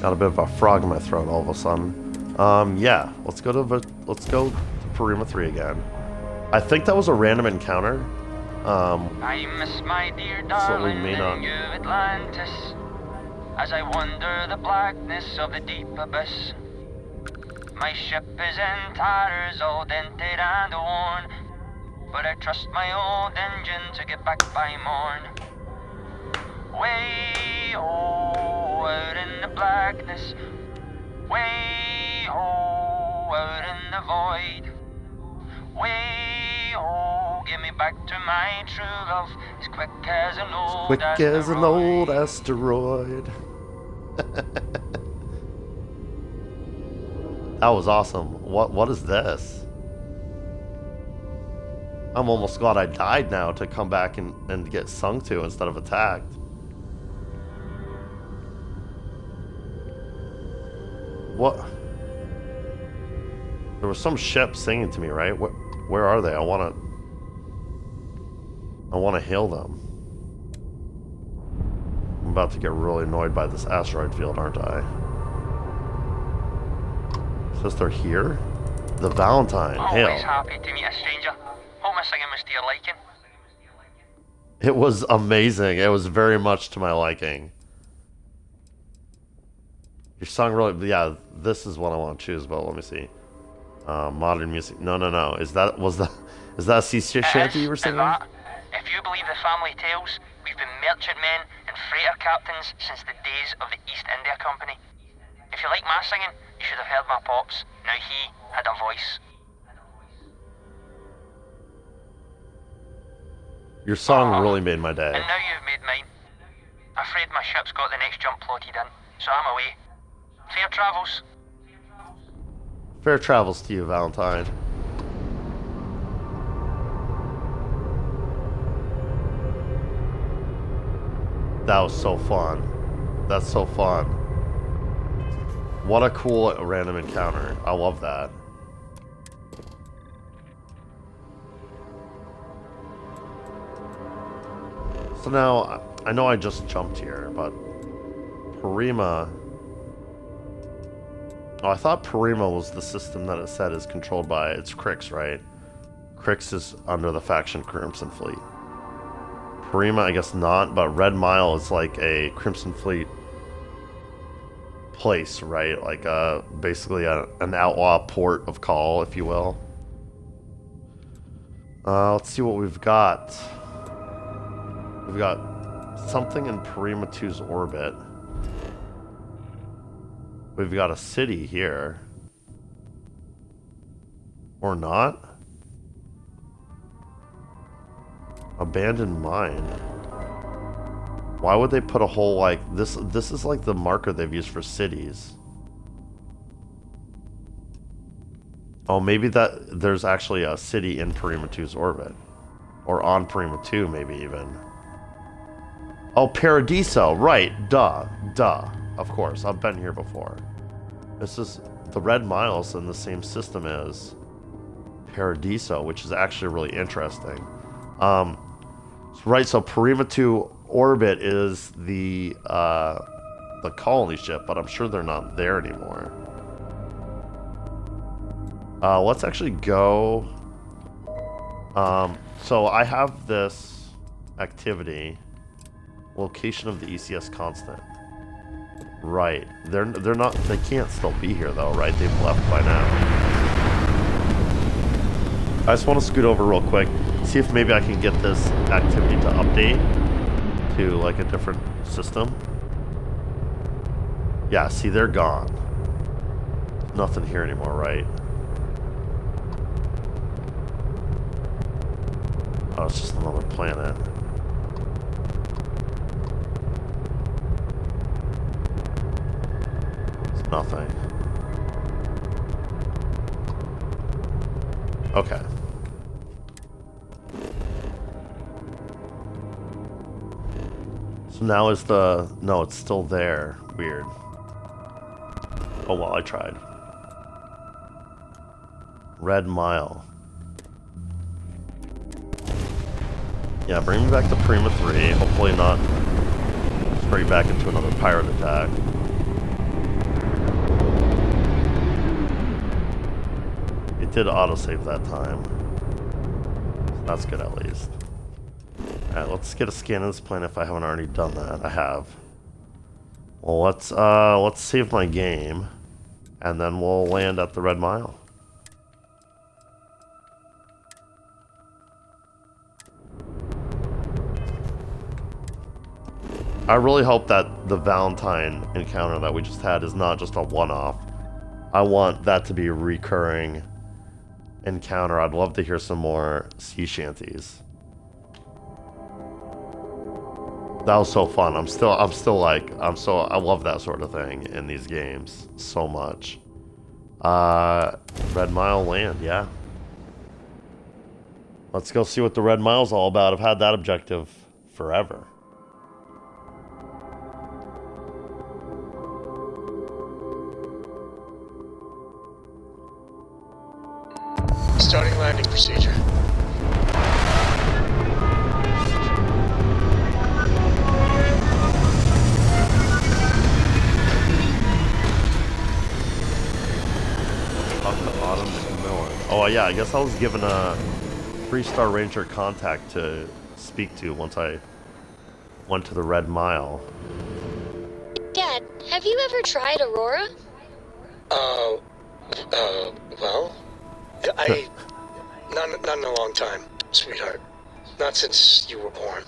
Got a bit of a frog in my throat all of a sudden. Yeah, let's go to Parima 3 again. I think that was a random encounter. I miss my dear So we darling may not. in New Atlantis, as I wander the blackness of the deep abyss. My ship is in tatters, all dented and worn, but I trust my old engine to get back by morn. Way out in the blackness, way out in the void. Way give me back to my true love, as quick as an old Quick as an asteroid. old asteroid. That was awesome. What is this? I'm almost glad I died now to come back and get sung to instead of attacked. What? There was some ship singing to me, right? Where are they? I want to hail them. I'm about to get really annoyed by this asteroid field, aren't I? Says they're here? The Valentine. Hail. Always happy to meet a stranger. Hope my singing was to your liking. It was amazing. It was very much to my liking. Your song really... Yeah, this is what I want to choose, but let me see. Modern music. No. Is that a sea shanty you were singing? That, if you believe the family tales, we've been merchantmen and freighter captains since the days of the East India Company. If you like my singing, you should have heard my pops. Now he had a voice. Your song really made my day. And now you've made mine. Afraid my ship's got the next jump plotted in, so I'm away. Fair travels. Fair travels to you, Valentine. That was so fun. That's so fun. What a cool random encounter. I love that. So now, I know I just jumped here, but Parima... Oh, I thought Prima was the system that it said is controlled by... It's Crix, right? Crix is under the faction Crimson Fleet. Prima, I guess not, but Red Mile is like a Crimson Fleet place, right? Like basically an outlaw port of call, if you will. Let's see what we've got. We've got something in Prima 2's orbit. We've got a city here. Or not? Abandoned mine. Why would they put a whole, like, this is like the marker they've used for cities. Oh, maybe that there's actually a city in Prima 2's orbit. Or on Prima 2, maybe even. Oh, Paradiso, right, duh. Of course, I've been here before. This is the Red Miles in the same system as Paradiso, which is actually really interesting. Right, so Prima 2 orbit is the colony ship, but I'm sure they're not there anymore. Let's actually go. So I have this activity, location of the ECS constant. Right, they're not. They can't still be here though, right? They've left by now. I just want to scoot over real quick, see if maybe I can get this activity to update to like a different system. Yeah, see, they're gone. Nothing here anymore, right? Oh, it's just another planet. It's nothing. Okay. So now is the... No, it's still there. Weird. Oh, well, I tried. Red Mile. Yeah, bring me back to Prima 3. Hopefully not straight back into another pirate attack. It did autosave that time. So that's good at least. Alright, let's get a scan of this planet if I haven't already done that. I have. Well, let's save my game, and then we'll land at the Red Mile. I really hope that the Valentine encounter that we just had is not just a one-off. I want that to be a recurring encounter. I'd love to hear some more sea shanties. That was so fun. I love that sort of thing in these games so much. Red Mile land, yeah. Let's go see what the Red Mile's all about. I've had that objective forever. Starting landing procedure. Oh yeah, I guess I was given a 3-star Ranger contact to speak to once I went to the Red Mile. Dad, have you ever tried Aurora? Well, not in a long time, sweetheart. Not since you were born.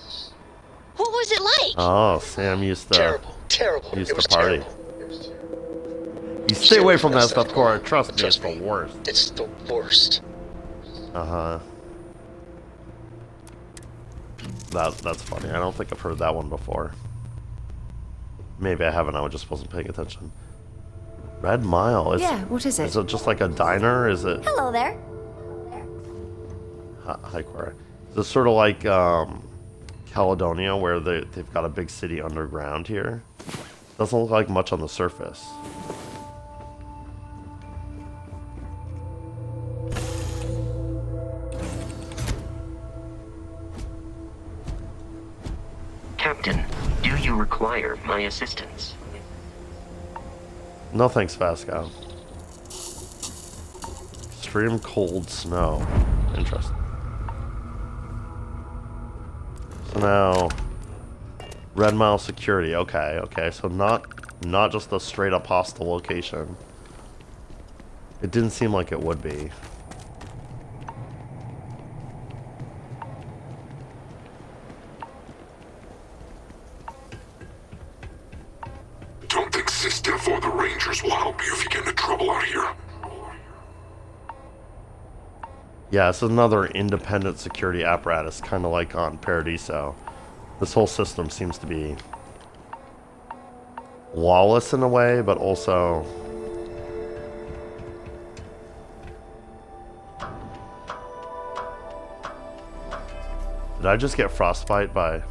What was it like? Oh, Sam used to... Terrible. Used It was to party. terrible. You stay away from that stuff, Cora. Trust me, it's the worst. It's the worst. Uh-huh. That's funny. I don't think I've heard that one before. Maybe I haven't. I just wasn't paying attention. Red Mile. Yeah, what is it? Is it just like a diner? Is it... Hello there. Hi, Cora. Is it sort of like Caledonia, where they've got a big city underground here? Doesn't look like much on the surface. Captain, do you require my assistance? No thanks, Vasco. Extreme cold snow. Interesting. So now, Red Mile security. Okay, okay. So not just a straight up hostile location. It didn't seem like it would be. Don't think Sysdef or the Rangers will help you if you get into trouble out here. Yeah, it's another independent security apparatus, kind of like on Paradiso. This whole system seems to be lawless in a way, but also... Did I just get frostbite by...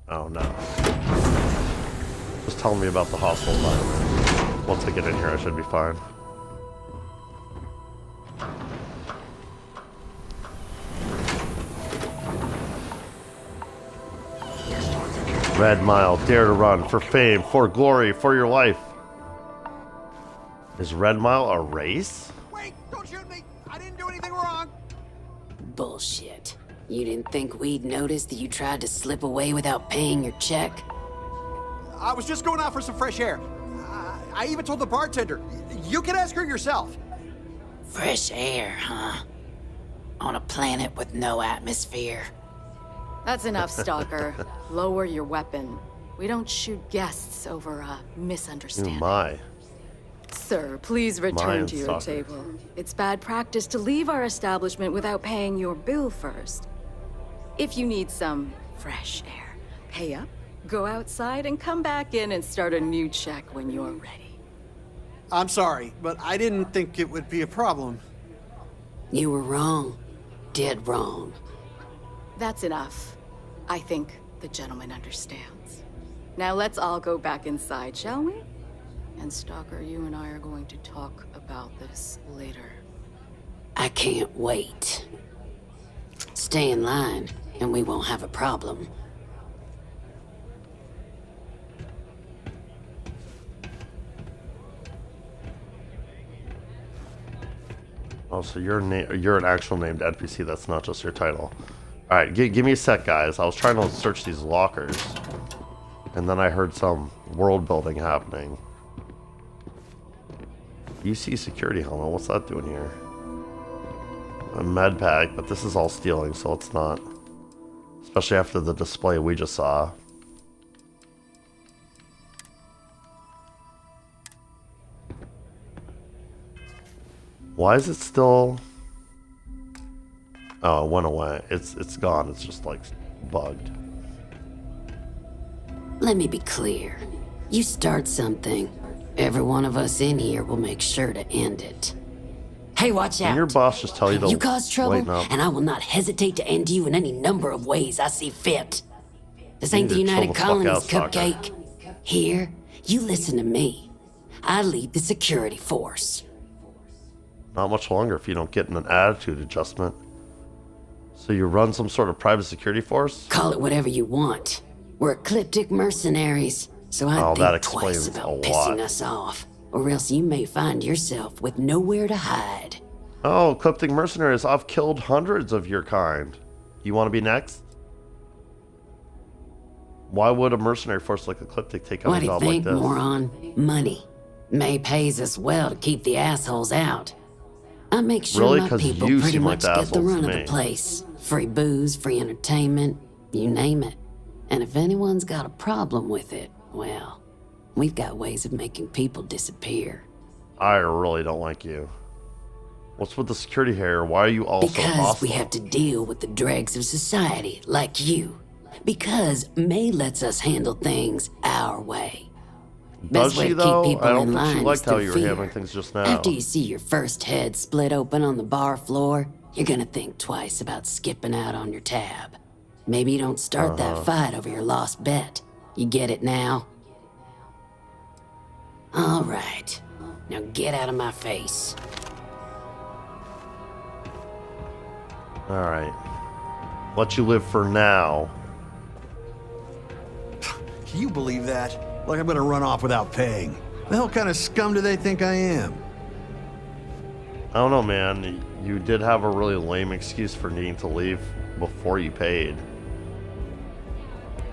Oh no. Just telling me about the hostile environment. Once I get in here, I should be fine. Red Mile, dare to run, for fame, for glory, for your life. Is Red Mile a race? Wait, don't shoot me! I didn't do anything wrong! Bullshit. You didn't think we'd notice that you tried to slip away without paying your check? I was just going out for some fresh air. I even told the bartender. You can ask her yourself. Fresh air, huh? On a planet with no atmosphere. That's enough, Stalker. Lower your weapon. We don't shoot guests over a misunderstanding. Ooh, my. Sir, please return to your Stalker. table. It's bad practice to leave our establishment without paying your bill first. If you need some fresh air, pay up, go outside, and come back in and start a new check when you're ready. I'm sorry, but I didn't think it would be a problem. You were wrong. Dead wrong. That's enough. I think the gentleman understands. Now let's all go back inside, shall we? And Stalker, you and I are going to talk about this later. I can't wait. Stay in line, and we won't have a problem. Oh, so you're an actual named NPC. That's not just your title. All right, give me a sec, guys. I was trying to search these lockers, and then I heard some world building happening. UC security helmet. What's that doing here? A med pack, but this is all stealing, so it's not. Especially after the display we just saw. Why is it still... Oh, it went away. It's gone. It's just like bugged. Let me be clear. You start something, every one of us in here will make sure to end it. Hey, watch out. Can your boss just tell you to You cause trouble, lighten up? and I will not hesitate to end you in any number of ways I see fit. This You ain't the need to chill United the fuck Colonies, out, Stalker. Cupcake. Here, you listen to me. I lead the security force. Not much longer if you don't get in an attitude adjustment. So you run some sort of private security force? Call it whatever you want. We're ecliptic mercenaries, so I Oh, that think twice explains about a pissing lot. us off, or else you may find yourself with nowhere to hide. Oh, Ecliptic Mercenaries, I've killed hundreds of your kind. You want to be next? Why would a mercenary force like Ecliptic take on What a do you job like think, this? moron? Money. May pays us well to keep the assholes out. I make sure Really? my 'Cause people you pretty seem like much the get the assholes run to of the me. place. Free booze, free entertainment, you name it. And if anyone's got a problem with it, well, we've got ways of making people disappear. I really don't like you. What's with the security here? Why are you all so Because hostile? we have to deal with the dregs of society, like you. Because May lets us handle things our way. Does Best way she, to though? keep people I don't in think she line is liked how through you were fear. handling things just now. After you see your first head split open on the bar floor, you're gonna think twice about skipping out on your tab. Maybe you don't start that fight over your lost bet. You get it now? All right. Now get out of my face. Alright. Let you live for now. Can you believe that? Like I'm gonna run off without paying. The hell kind of scum do they think I am? I don't know, man. You did have a really lame excuse for needing to leave before you paid.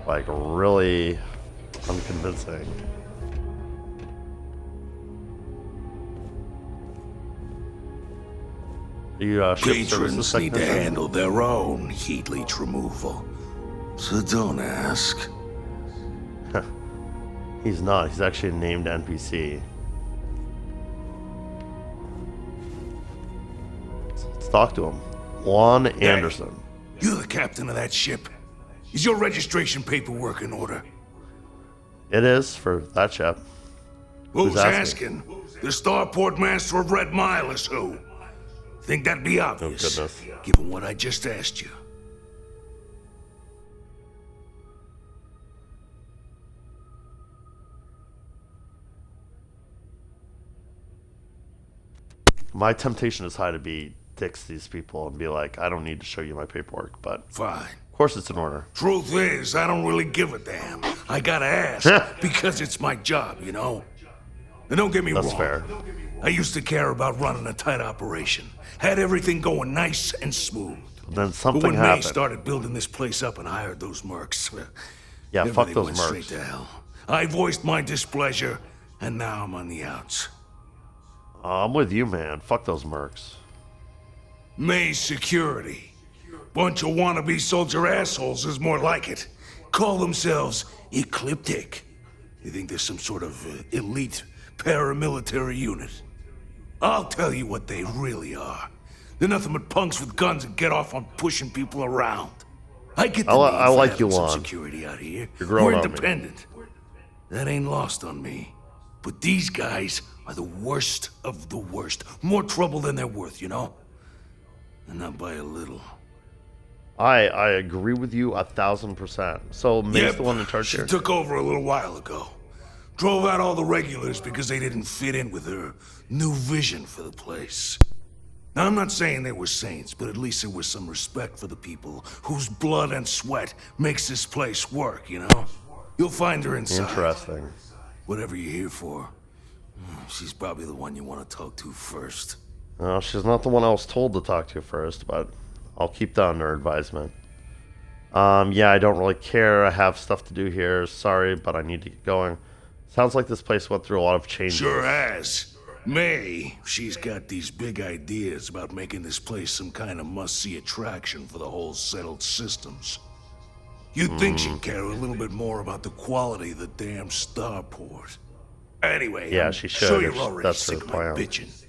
Like, really unconvincing. You, ship services Patrons need to technician? handle their own heat leech removal, so don't ask. He's not. He's actually a named NPC. Let's talk to him. Juan Anderson. You're the captain of that ship. Is your registration paperwork in order? It is for that ship. Who's asking? The starport master of Red Mile is who? Think that'd be obvious, Oh, goodness. given what I just asked you. My temptation is high to be dicks to these people and be like, I don't need to show you my paperwork, but Fine. of course it's in order. Truth is, I don't really give a damn. I gotta ask, because it's my job, you know? And don't get me wrong. That's fair. I used to care about running a tight operation. Had everything going nice and smooth. Then But something when May happened. started building this place up and hired those mercs, Yeah, fuck everything those went mercs. straight to hell. I voiced my displeasure, and now I'm on the outs. I'm with you, man. Fuck those mercs. May's security. Bunch of wannabe soldier assholes is more like it. Call themselves Ecliptic. You think there's some sort of elite paramilitary unit? I'll tell you what they really are. They're nothing but punks with guns that get off on pushing people around. I get the I need for like having you, some Lon. security out here. You're growing We're on me. independent. That ain't lost on me. But these guys are the worst of the worst. More trouble than they're worth, you know? And not by a little. I agree with you 1,000%. So May's the one in charge She here. took over a little while ago. Drove out all the regulars because they didn't fit in with her new vision for the place. Now, I'm not saying they were saints, but at least there was some respect for the people whose blood and sweat makes this place work, you know? You'll find her inside. Interesting. Whatever you're here for. She's probably the one you want to talk to first. No, she's not the one I was told to talk to first, but I'll keep that under advisement. Yeah, I don't really care. I have stuff to do here. Sorry, but I need to get going. Sounds like this place went through a lot of changes. Sure has. May, she's got these big ideas about making this place some kind of must-see attraction for the whole settled systems. You'd think she'd care a little bit more about the quality of the damn starport. Anyway, Yeah, I'm she should sure if you're already that's her sick of my plan. bitching.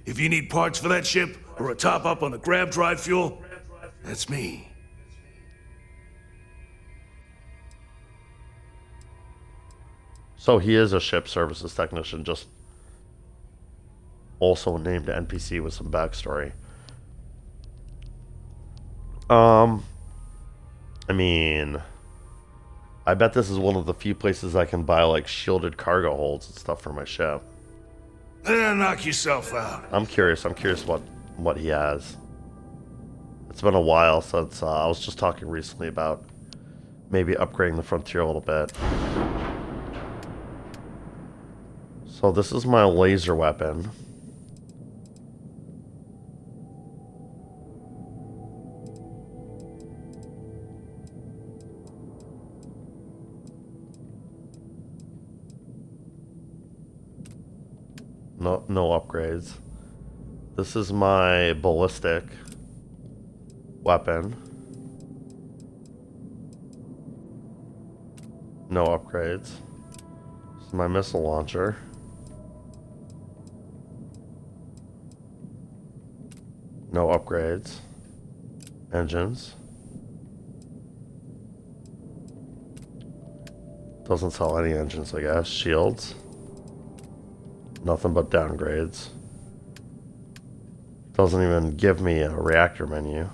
If you need parts for that ship, or a top-up on the grab drive fuel, that's me. So he is a ship services technician, just also named NPC with some backstory. I mean, I bet this is one of the few places I can buy like shielded cargo holds and stuff for my ship. Knock yourself out. I'm curious what he has. It's been a while since I was just talking recently about maybe upgrading the Frontier a little bit. So this is my laser weapon. No upgrades. This is my ballistic weapon. No upgrades. This is my missile launcher. No upgrades. Engines. Doesn't sell any engines, I guess. Shields. Nothing but downgrades. Doesn't even give me a reactor menu.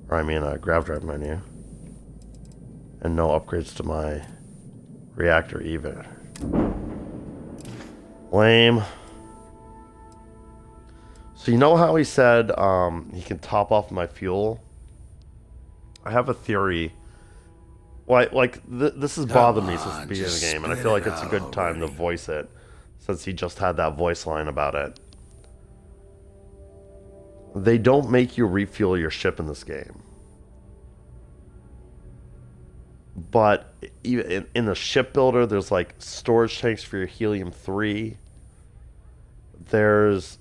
Or I mean a grav drive menu. And no upgrades to my reactor either. Lame. So you know how he said he can top off my fuel? I have a theory. This has bothered me since the beginning of the game, and I feel like it's a good time to voice it. since he just had that voice line about it. They don't make you refuel your ship in this game. But even in the shipbuilder, there's like storage tanks for your helium-3. There's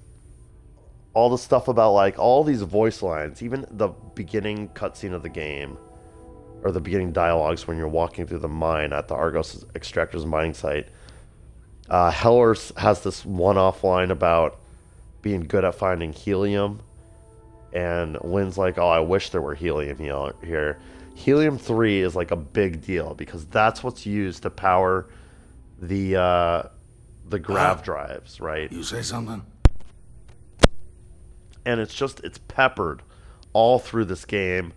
all the stuff about like all these voice lines, even the beginning cutscene of the game, or the beginning dialogues when you're walking through the mine at the Argos Extractor's mining site. Heller has this one-off line about being good at finding helium, and Lynn's like, "Oh, I wish there were helium here." Helium-3 is like a big deal because that's what's used to power the grav drives, right? You say something? And it's peppered all through this game.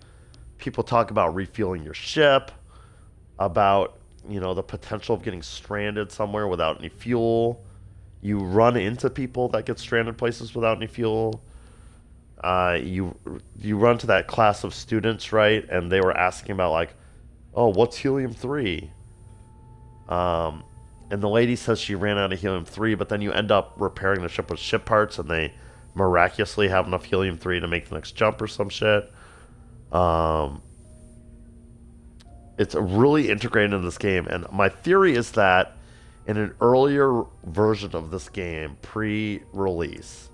People talk about refueling your ship, about, you know, the potential of getting stranded somewhere without any fuel. You run into people that get stranded places without any fuel. You run to that class of students, right? And they were asking about like, oh, what's helium-3? And the lady says she ran out of helium-3, but then you end up repairing the ship with ship parts, and they miraculously have enough helium-3 to make the next jump or some shit. It's really integrated in this game, and my theory is that in an earlier version of this game, pre-release,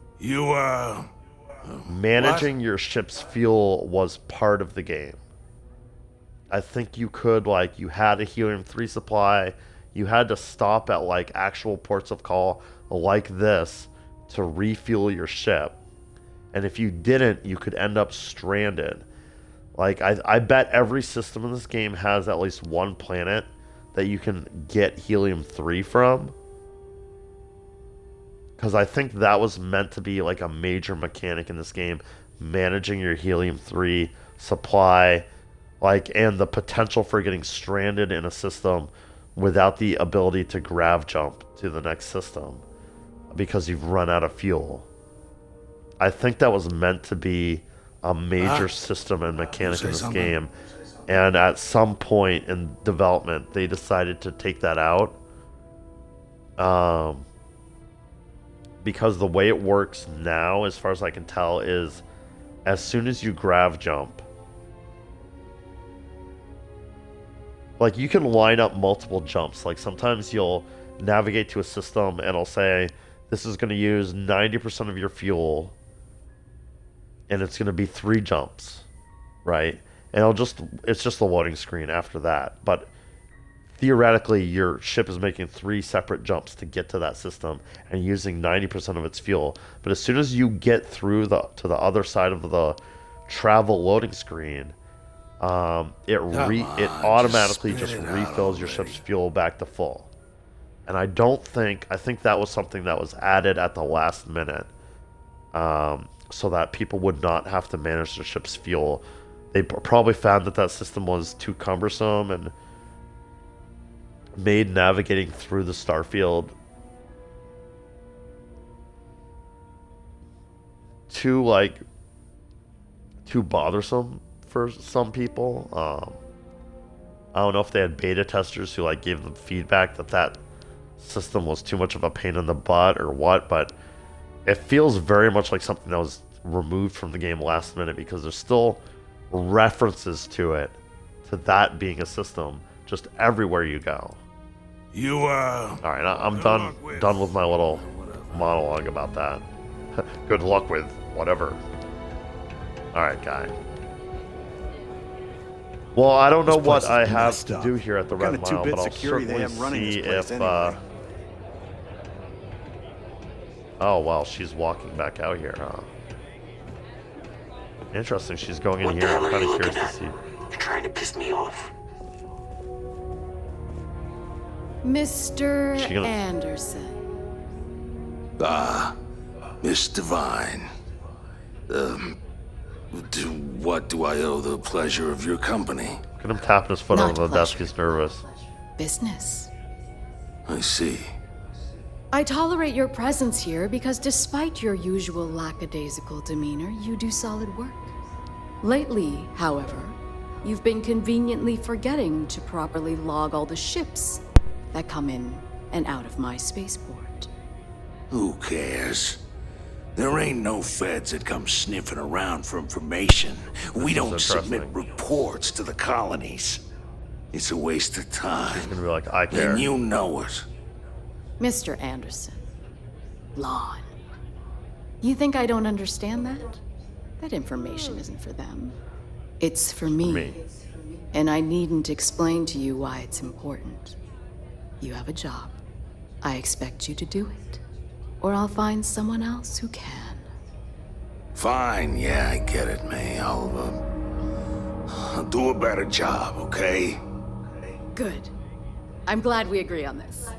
managing your ship's fuel was part of the game. I think you could, like, you had a helium-3 supply, you had to stop at, like, actual ports of call like this to refuel your ship. And if you didn't, you could end up stranded. Like, I bet every system in this game has at least one planet that you can get helium-3 from. Because I think that was meant to be, like, a major mechanic in this game. Managing your helium-3 supply, like, and the potential for getting stranded in a system without the ability to grav jump to the next system because you've run out of fuel. I think that was meant to be a major system and mechanic in this game, and at some point in development they decided to take that out, because the way it works now, as far as I can tell, is as soon as you grav jump, like, you can line up multiple jumps. Like, sometimes you'll navigate to a system and it'll say, this is going to use 90% of your fuel, and it's going to be 3 jumps, right? And it's just the loading screen after that. But theoretically, your ship is making 3 separate jumps to get to that system and using 90% of its fuel. But as soon as you get through to the other side of the travel loading screen, it automatically just refills your ship's fuel back to full. And I think that was something that was added at the last minute, so that people would not have to manage their ship's fuel. They probably found that system was too cumbersome and made navigating through the Starfield too bothersome for some people. I don't know if they had beta testers who gave them feedback that system was too much of a pain in the butt or what, but it feels very much like something that was removed from the game last minute, because there's still references to that being a system just everywhere you go. Alright, I'm done with my little monologue about that. Good luck with whatever. Alright, guy. Well, I don't know what I have to do here at the Red Mile, but I'll certainly see if... Oh, wow, she's walking back out here, huh? Interesting, she's going in here. I'm kind of curious to see. You're trying to piss me off. Mr. Anderson. Miss Divine. What do I owe the pleasure of your company? Look at him tapping his foot on the desk. He's nervous. Business. I see. I tolerate your presence here because despite your usual lackadaisical demeanor, you do solid work. Lately, however, you've been conveniently forgetting to properly log all the ships that come in and out of my spaceport. Who cares? There ain't no feds that come sniffing around for information. We don't submit reports to the colonies. It's a waste of time. He's gonna be like, I care. And you know it. Mr. Anderson. Lon. You think I don't understand that? That information isn't for them. It's for me. And I needn't explain to you why it's important. You have a job. I expect you to do it. Or I'll find someone else who can. Fine, yeah, I get it, May. I'll do a better job, okay? Good. I'm glad we agree on this.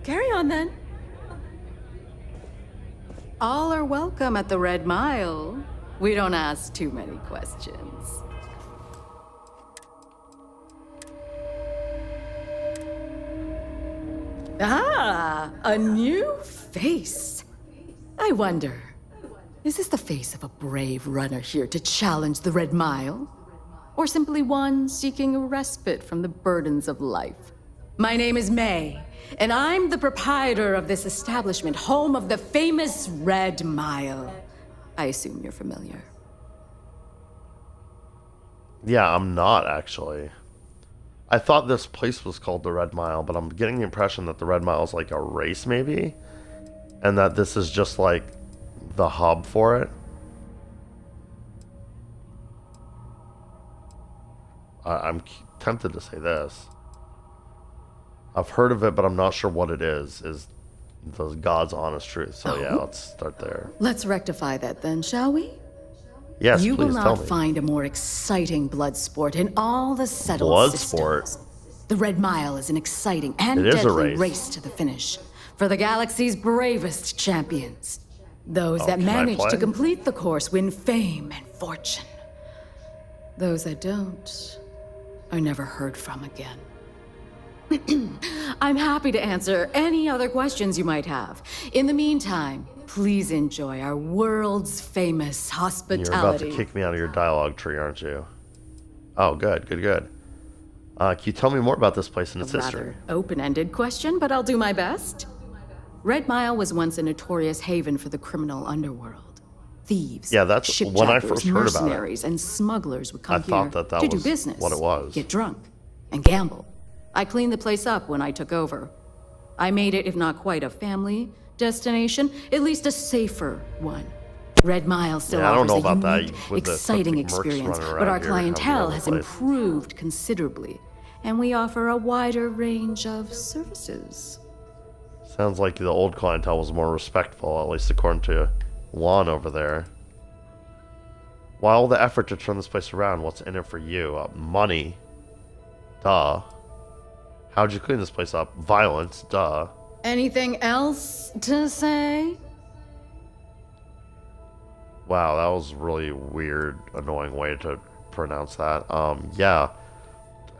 Carry on then. All are welcome at the Red Mile. We don't ask too many questions. Ah, a new face. I wonder, is this the face of a brave runner here to challenge the Red Mile? Or simply one seeking a respite from the burdens of life? My name is May, and I'm the proprietor of this establishment, home of the famous Red Mile. I assume you're familiar. Yeah, I'm not actually. I thought this place was called the Red Mile, but I'm getting the impression that the Red Mile is like a race maybe, and that this is just like the hub for it. I'm tempted to say this. I've heard of it, but I'm not sure what it is the God's honest truth. So yeah, let's start there. Let's rectify that then, shall we? Yes, you please will tell not me. find a more exciting blood sport in all the settled Blood systems. sport? The Red Mile is an exciting and It is a deadly race. race to the finish for the galaxy's bravest champions. Those that can I manage play? to complete the course win fame and fortune. Those that don't are never heard from again. I'm happy to answer any other questions you might have. In the meantime, please enjoy our world's famous hospitality. You're about to kick me out of your dialogue tree, aren't you? Oh, good. Can you tell me more about this place and its history? Rather open-ended question, but I'll do my best. Red Mile was once a notorious haven for the criminal underworld. Thieves, Yeah, that's when I shipjackers, first heard about it. mercenaries, and smugglers would come I here thought that to do was business, what it was. get drunk, and gamble. I cleaned the place up when I took over. I made it, if not quite a family destination, at least a safer one. Red Mile still Yeah, I don't offers know a about that unique, with the exciting mercs experience, running but around our here clientele all has over the place. improved considerably, and we offer a wider range of services. Sounds like the old clientele was more respectful, at least according to Lon over there. Why all the effort to turn this place around? What's in it for you? Money. Duh. How'd you clean this place up? Violence. Duh. Anything else to say? Wow, that was really weird, annoying way to pronounce that. Yeah.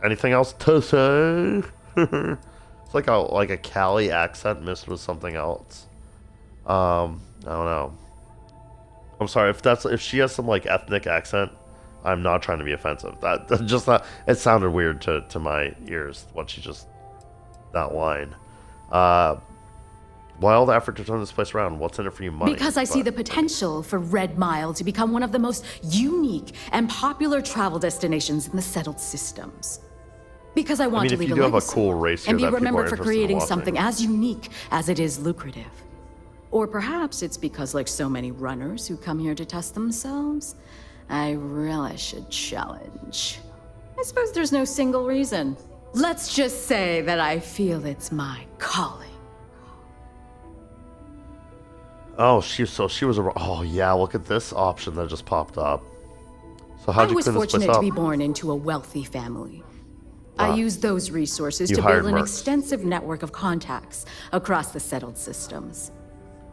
Anything else to say? It's like a Cali accent mixed with something else. I don't know. I'm sorry if she has some like ethnic accent. I'm not trying to be offensive. That just not. It sounded weird to my ears. What she just that line. Why all the effort to turn this place around? What's in it for you, money? Because I see the potential for Red Mile to become one of the most unique and popular travel destinations in the settled systems. Because I want to if leave you a do have a legacy cool race here and be that people are remembered for interested in creating watching. something as unique as it is lucrative. Or perhaps it's because, like so many runners who come here to test themselves, I really should challenge. I suppose there's no single reason. Let's just say that I feel it's my calling. Oh, she was a. Oh yeah, look at this option that just popped up. So how'd I you was clean this place fortunate to up? be born into a wealthy family. I Wow. used those resources You to hired build an mercs. extensive network of contacts across the settled systems.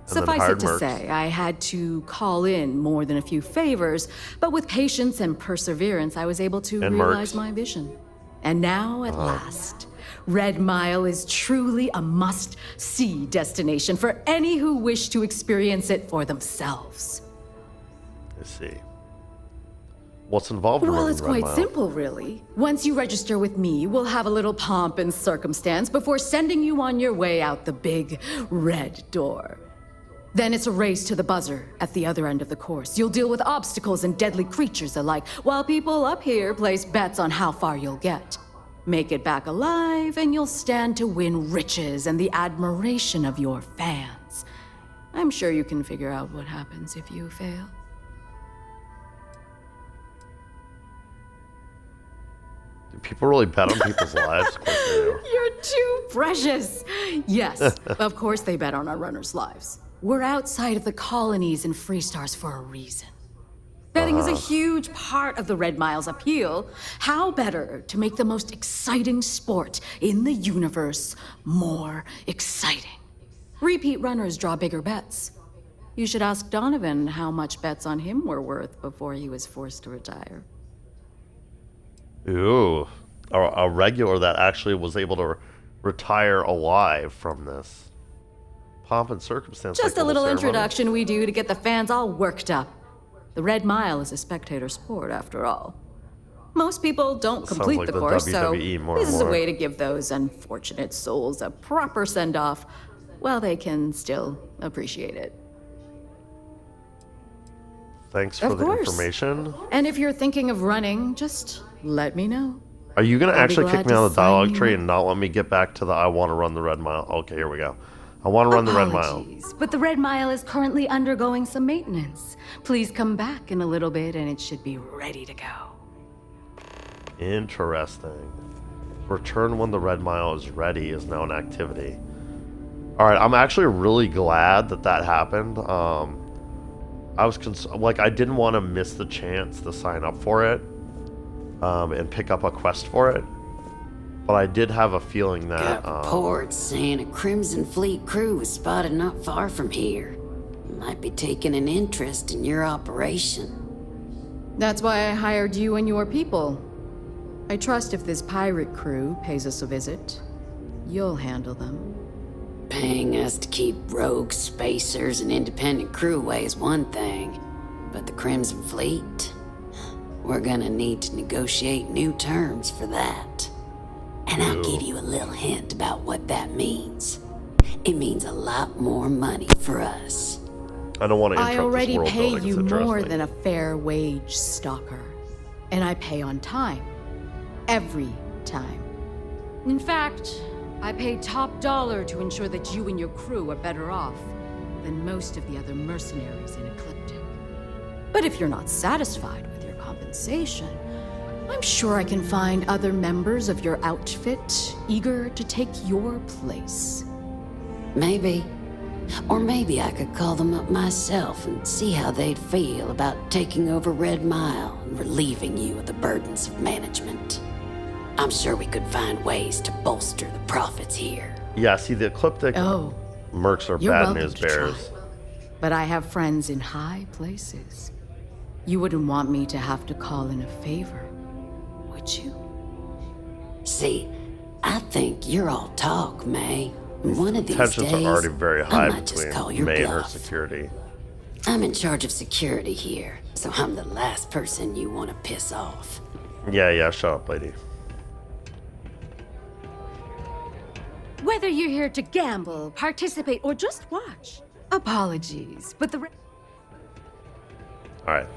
And then Suffice hired it to mercs. say, I had to call in more than a few favors, but with patience and perseverance, I was able to And realize mercs. my vision. And now, at last, Red Mile is truly a must-see destination for any who wish to experience it for themselves. Let's see. What's involved in Well, running it's Red quite Mile? simple, really. Once you register with me, we'll have a little pomp and circumstance before sending you on your way out the big red door. Then it's a race to the buzzer at the other end of the course. You'll deal with obstacles and deadly creatures alike, while people up here place bets on how far you'll get. Make it back alive, and you'll stand to win riches and the admiration of your fans. I'm sure you can figure out what happens if you fail. Do people really bet on people's lives? Of course they do. You're too precious. Yes, of course they bet on our runners' lives. We're outside of the colonies and Freestars for a reason. Betting is a huge part of the Red Mile's appeal. How better to make the most exciting sport in the universe more exciting? Repeat runners draw bigger bets. You should ask Donovan how much bets on him were worth before he was forced to retire. Ooh, a regular that actually was able to retire alive from this. Pomp and circumstance. Just like a little ceremony. introduction we do to get the fans all worked up. The Red Mile is a spectator sport, after all. Most people don't complete like the the course, WWE so more this and is a more. way to give those unfortunate souls a proper send-off, while they can still appreciate it. Thanks for Of the course. information. And if you're thinking of running, just let me know. Are you going to I'll be actually kick glad me to out of the sign dialogue you tree up. and not let me get back to the I want to run the Red Mile? Okay, here we go. I want to run the Red Mile. Apologies, but the Red Mile is currently undergoing some maintenance. Please come back in a little bit and it should be ready to go. Interesting. Return when the Red Mile is ready is now an activity. Alright, I'm actually really glad that that happened. I was I didn't want to miss the chance to sign up for it and pick up a quest for it. But I did have a feeling that Got reports saying a Crimson Fleet crew was spotted not far from here. Might be taking an interest in your operation. That's why I hired you and your people. I trust if this pirate crew pays us a visit, you'll handle them. Paying us to keep rogue spacers and independent crew away is one thing, but the Crimson Fleet? We're gonna need to negotiate new terms for that. And I'll give you a little hint about what that means. It means a lot more money for us. I don't want to I interrupt already this world pay building. you It's more interesting. than a fair wage, Stalker. And I pay on time. Every time. In fact, I pay top dollar to ensure that you and your crew are better off than most of the other mercenaries in Ecliptic. But if you're not satisfied with your compensation, I'm sure I can find other members of your outfit eager to take your place. Maybe. Or maybe I could call them up myself and see how they'd feel about taking over Red Mile and relieving you of the burdens of management. I'm sure we could find ways to bolster the profits here. Yeah, see, the Ecliptic mercs are You're bad welcome news to try. bears. But I have friends in high places. You wouldn't want me to have to call in a favor, would you? See, I think you're all talk, May. One of these Tensions days, are already very I high might just call between your May and her bluff. security. I'm in charge of security here, so I'm the last person you want to piss off. Yeah, shut up, lady. Whether you're here to gamble, participate, or just watch, apologies, but the... Alright.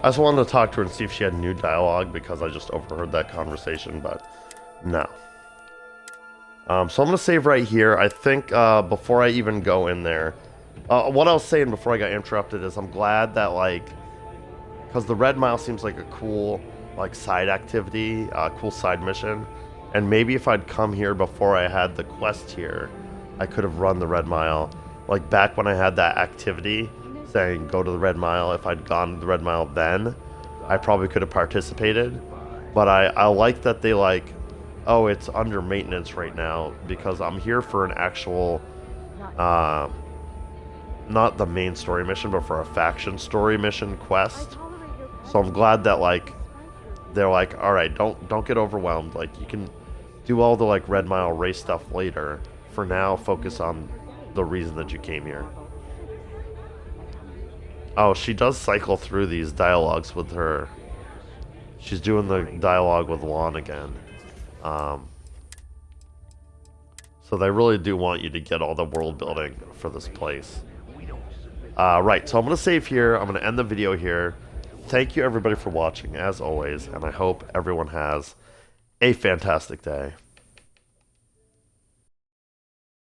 I just wanted to talk to her and see if she had new dialogue because I just overheard that conversation, but no. So I'm going to save right here. I think before I even go in there, what I was saying before I got interrupted is I'm glad that, like, because the Red Mile seems like a cool, like, side activity, cool side mission. And maybe if I'd come here before I had the quest here, I could have run the Red Mile. Like, back when I had that activity saying go to the Red Mile, if I'd gone to the Red Mile then, I probably could have participated. But I like that they, like, oh, it's under maintenance right now because I'm here for an actual, not the main story mission, but for a faction story mission quest. So I'm glad that, like, they're like, all right, don't get overwhelmed. Like, you can do all the, like, Red Mile race stuff later. For now, focus on the reason that you came here. Oh, she does cycle through these dialogues with her. She's doing the dialogue with Lon again. So they really do want you to get all the world building for this place. Right, so I'm going to save here. I'm going to end the video here. Thank you everybody for watching, as always, and I hope everyone has a fantastic day.